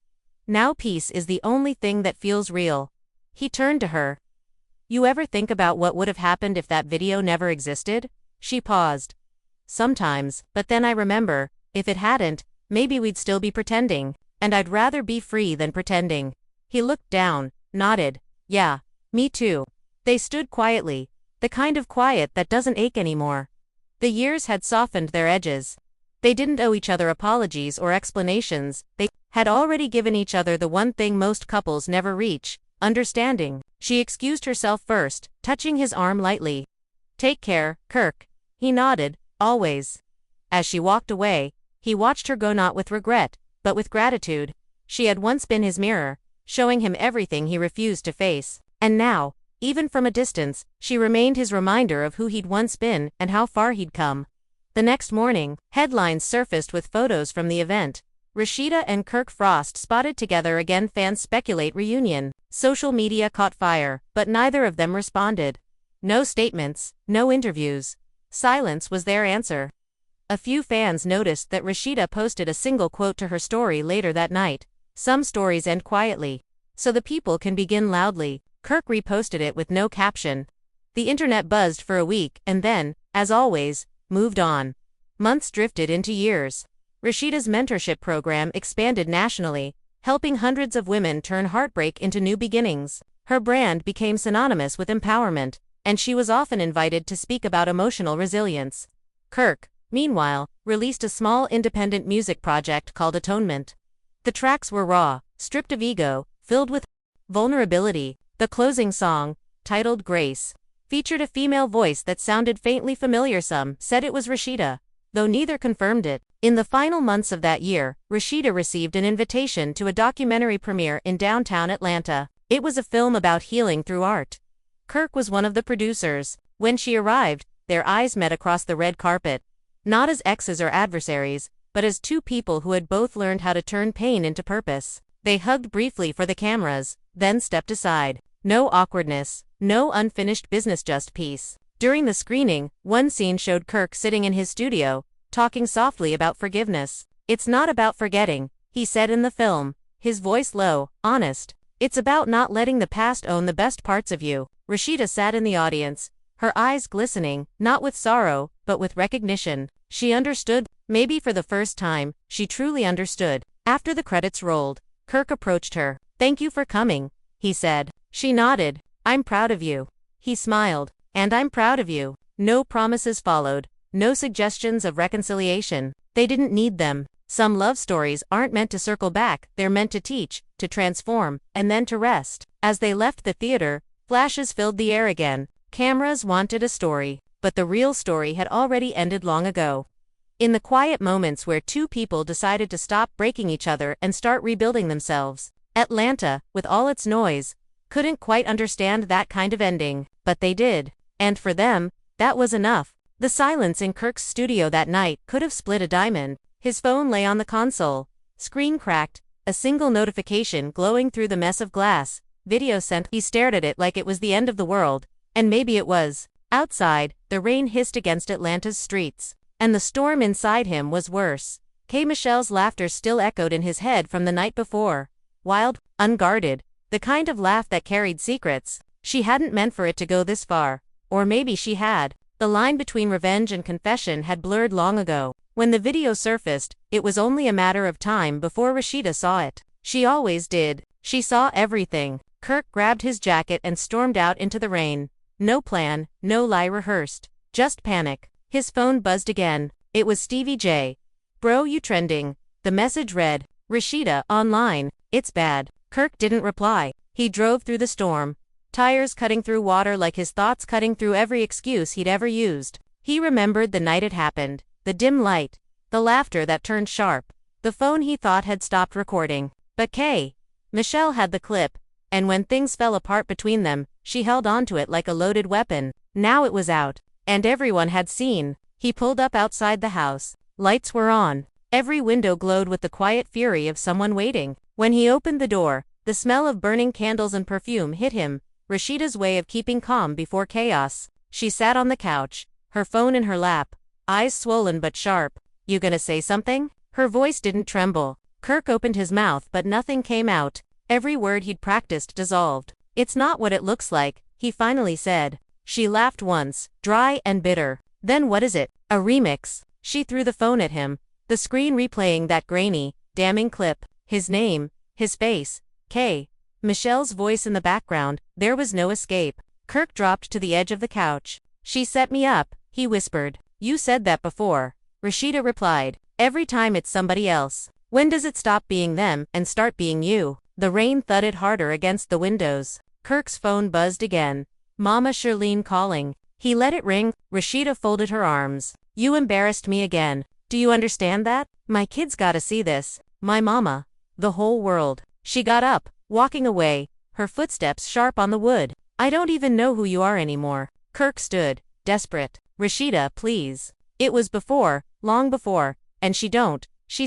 Now peace is the only thing that feels real." He turned to her. "You ever think about what would have happened if that video never existed?" She paused. "Sometimes, but then I remember, if it hadn't, maybe we'd still be pretending, and I'd rather be free than pretending." He looked down, nodded. "Yeah, me too." They stood quietly, the kind of quiet that doesn't ache anymore. The years had softened their edges. They didn't owe each other apologies or explanations, they had already given each other the one thing most couples never reach: understanding. She excused herself first, touching his arm lightly. "Take care, Kirk." He nodded, "Always." As she walked away, he watched her go, not with regret, but with gratitude. She had once been his mirror, showing him everything he refused to face. And now, even from a distance, she remained his reminder of who he'd once been and how far he'd come. The next morning, headlines surfaced with photos from the event. Rasheeda and Kirk Frost spotted together again. Fans speculate reunion. Social media caught fire, but neither of them responded. No statements, no interviews. Silence was their answer. A few fans noticed that Rasheeda posted a single quote to her story later that night. "Some stories end quietly, so the people can begin loudly." Kirk reposted it with no caption. The internet buzzed for a week and then, as always, moved on. Months drifted into years. Rasheeda's mentorship program expanded nationally, helping hundreds of women turn heartbreak into new beginnings. Her brand became synonymous with empowerment. and she was often invited to speak about emotional resilience. Kirk, meanwhile, released a small independent music project called Atonement. The tracks were raw, stripped of ego, filled with vulnerability. The closing song, titled Grace, featured a female voice that sounded faintly familiar. Some said it was Rasheeda, though neither confirmed it. In the final months of that year, Rasheeda received an invitation to a documentary premiere in downtown Atlanta. It was a film about healing through art. Kirk was one of the producers. When she arrived, their eyes met across the red carpet, not as exes or adversaries, but as two people who had both learned how to turn pain into purpose. They hugged briefly for the cameras, then stepped aside. No awkwardness, no unfinished business, just peace. During the screening, one scene showed Kirk sitting in his studio, talking softly about forgiveness. "It's not about forgetting," he said in the film, his voice low, honest. "It's about not letting the past own the best parts of you." Rasheeda sat in the audience, her eyes glistening, not with sorrow, but with recognition. She understood. Maybe for the first time, she truly understood. After the credits rolled, Kirk approached her. "Thank you for coming," he said. She nodded. "I'm proud of you." He smiled. "And I'm proud of you." No promises followed, no suggestions of reconciliation. They didn't need them. Some love stories aren't meant to circle back, they're meant to teach, to transform, and then to rest. As they left the theater, flashes filled the air again. Cameras wanted a story, but the real story had already ended long ago. In the quiet moments where two people decided to stop breaking each other and start rebuilding themselves, Atlanta, with all its noise, couldn't quite understand that kind of ending, but they did. And for them, that was enough. The silence in Kirk's studio that night could have split a diamond. His phone lay on the console. Screen cracked, a single notification glowing through the mess of glass. Video sent. He stared at it like it was the end of the world, and maybe it was. Outside, the rain hissed against Atlanta's streets, and the storm inside him was worse. K. Michelle's laughter still echoed in his head from the night before. Wild, unguarded, the kind of laugh that carried secrets. She hadn't meant for it to go this far. Or maybe she had. The line between revenge and confession had blurred long ago. When the video surfaced, it was only a matter of time before Rasheeda saw it. She always did. She saw everything. Kirk grabbed his jacket and stormed out into the rain. No plan, no lie rehearsed. Just panic. His phone buzzed again. It was Stevie J. "Bro, you trending." The message read, "Rasheeda, online. It's bad." Kirk didn't reply. He drove through the storm, tires cutting through water like his thoughts cutting through every excuse he'd ever used. He remembered the night it happened, the dim light, the laughter that turned sharp, the phone he thought had stopped recording. But Michelle had the clip, and when things fell apart between them, she held onto it like a loaded weapon. Now it was out, and everyone had seen. He pulled up outside the house. Lights were on. Every window glowed with the quiet fury of someone waiting. When he opened the door, the smell of burning candles and perfume hit him. Rasheeda's way of keeping calm before chaos. She sat on the couch, her phone in her lap, eyes swollen but sharp. "You gonna say something?" Her voice didn't tremble. Kirk opened his mouth but nothing came out. Every word he'd practiced dissolved. "It's not what it looks like," he finally said. She laughed once, dry and bitter. "Then what is it? A remix?" She threw the phone at him, the screen replaying that grainy, damning clip. His name, his face, K. Michelle's voice in the background. There was no escape. Kirk dropped to the edge of the couch. "She set me up," he whispered. "You said that before," Rasheeda replied. "Every time it's somebody else. When does it stop being them and start being you?" The rain thudded harder against the windows. Kirk's phone buzzed again. Mama Shirlene calling. He let it ring. Rasheeda folded her arms. "You embarrassed me again. Do you understand that? My kids gotta see this. My mama. The whole world." She got up, walking away, her footsteps sharp on the wood. "I don't even know who you are anymore." Kirk stood, desperate. "Rasheeda, please." It was before, long before, and she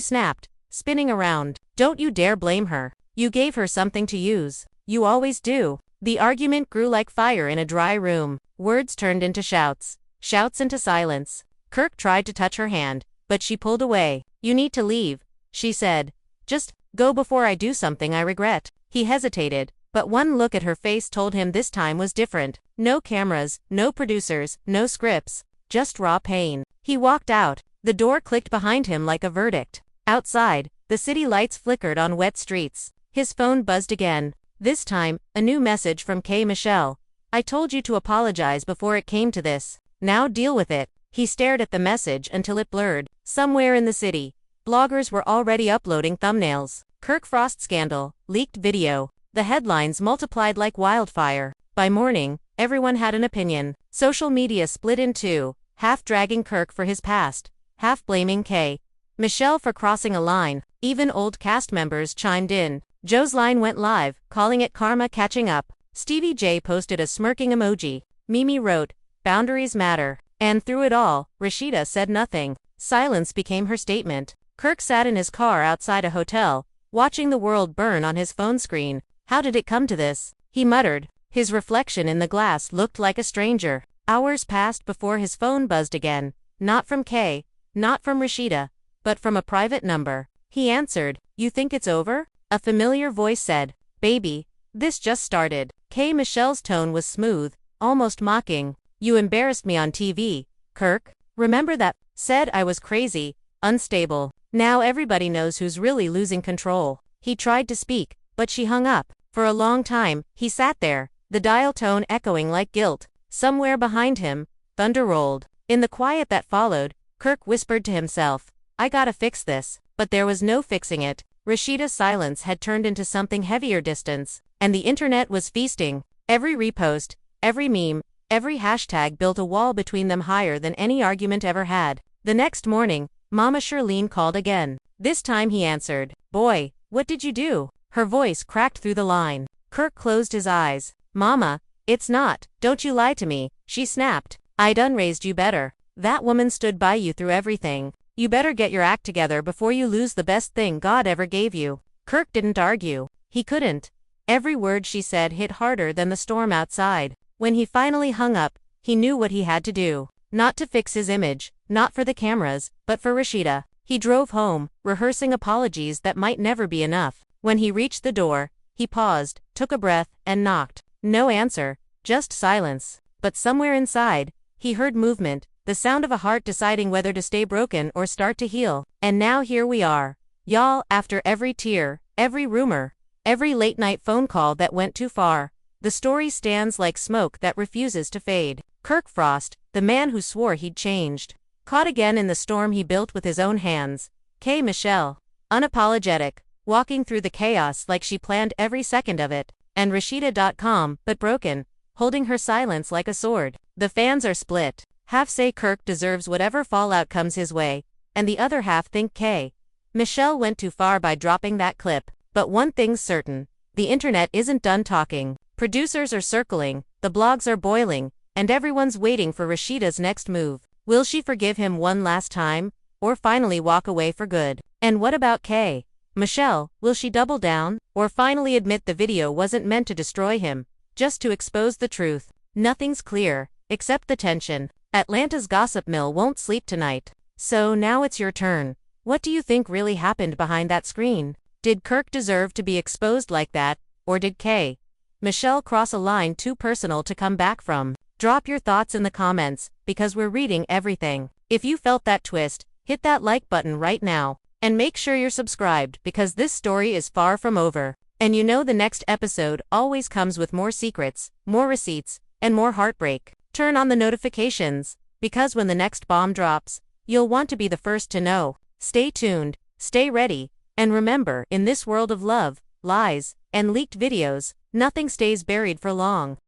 snapped, spinning around. "Don't you dare blame her. You gave her something to use. You always do." The argument grew like fire in a dry room. Words turned into shouts, shouts into silence. Kirk tried to touch her hand, but she pulled away. "You need to leave," she said. "Just go before I do something I regret." He hesitated, but one look at her face told him this time was different. No cameras, no producers, no scripts, just raw pain. He walked out. The door clicked behind him like a verdict. Outside, the city lights flickered on wet streets. His phone buzzed again. This time, a new message from K. Michelle. I told you to apologize before it came to this. Now deal with it. He stared at the message until it blurred. Somewhere in the city, bloggers were already uploading thumbnails. Kirk Frost scandal, leaked video. The headlines multiplied like wildfire. By morning, everyone had an opinion. Social media split in two, half dragging Kirk for his past, half blaming Michelle for crossing a line. Even old cast members chimed in. Joe's line went live, calling it karma catching up. Stevie J posted a smirking emoji. Mimi wrote, "Boundaries matter." And through it all, Rasheeda said nothing. Silence became her statement. Kirk sat in his car outside a hotel, watching the world burn on his phone screen. How did it come to this? He muttered. His reflection in the glass looked like a stranger. Hours passed before his phone buzzed again. Not from not from Rasheeda, but from a private number. He answered. "You think it's over?" A familiar voice said, "Baby, this just started." Michelle's tone was smooth, almost mocking. "You embarrassed me on TV, Kirk. Remember that? Said I was crazy, unstable. Now everybody knows who's really losing control." He tried to speak, but she hung up. For a long time, he sat there, the dial tone echoing like guilt. Somewhere behind him, thunder rolled. In the quiet that followed, Kirk whispered to himself, "I gotta fix this." But there was no fixing it. Rasheeda's silence had turned into something heavier distance, and the internet was feasting. Every repost, every meme, every hashtag built a wall between them higher than any argument ever had. The next morning, Mama Shirlene called again. This time he answered. "Boy, what did you do?" Her voice cracked through the line. Kirk closed his eyes. "Mama, it's not, don't you lie to me," she snapped. "I done raised you better. That woman stood by you through everything. You better get your act together before you lose the best thing God ever gave you." Kirk didn't argue. He couldn't. Every word she said hit harder than the storm outside. When he finally hung up, he knew what he had to do. Not to fix his image, not for the cameras, but for Rasheeda. He drove home, rehearsing apologies that might never be enough. When he reached the door, he paused, took a breath, and knocked. No answer, just silence. But somewhere inside, he heard movement, the sound of a heart deciding whether to stay broken or start to heal. And now here we are. Y'all, after every tear, every rumor, every late-night phone call that went too far, the story stands like smoke that refuses to fade. Kirk Frost, the man who swore he'd changed. Caught again in the storm he built with his own hands. Michelle, unapologetic, walking through the chaos like she planned every second of it. And Rasheeda.com, but broken, holding her silence like a sword. The fans are split. Half say Kirk deserves whatever fallout comes his way, and the other half think Michelle went too far by dropping that clip. But one thing's certain, the internet isn't done talking. Producers are circling, the blogs are boiling, and everyone's waiting for Rasheeda's next move. Will she forgive him one last time, or finally walk away for good? And what about Michelle, will she double down, or finally admit the video wasn't meant to destroy him, just to expose the truth? Nothing's clear, except the tension. Atlanta's gossip mill won't sleep tonight. So now it's your turn. What do you think really happened behind that screen? Did Kirk deserve to be exposed like that, or did Michelle cross a line too personal to come back from? Drop your thoughts in the comments, because we're reading everything. If you felt that twist, hit that like button right now. And make sure you're subscribed, because this story is far from over. And you know the next episode always comes with more secrets, more receipts, and more heartbreak. Turn on the notifications, because when the next bomb drops, you'll want to be the first to know. Stay tuned, stay ready, and remember, in this world of love, lies, and leaked videos, nothing stays buried for long.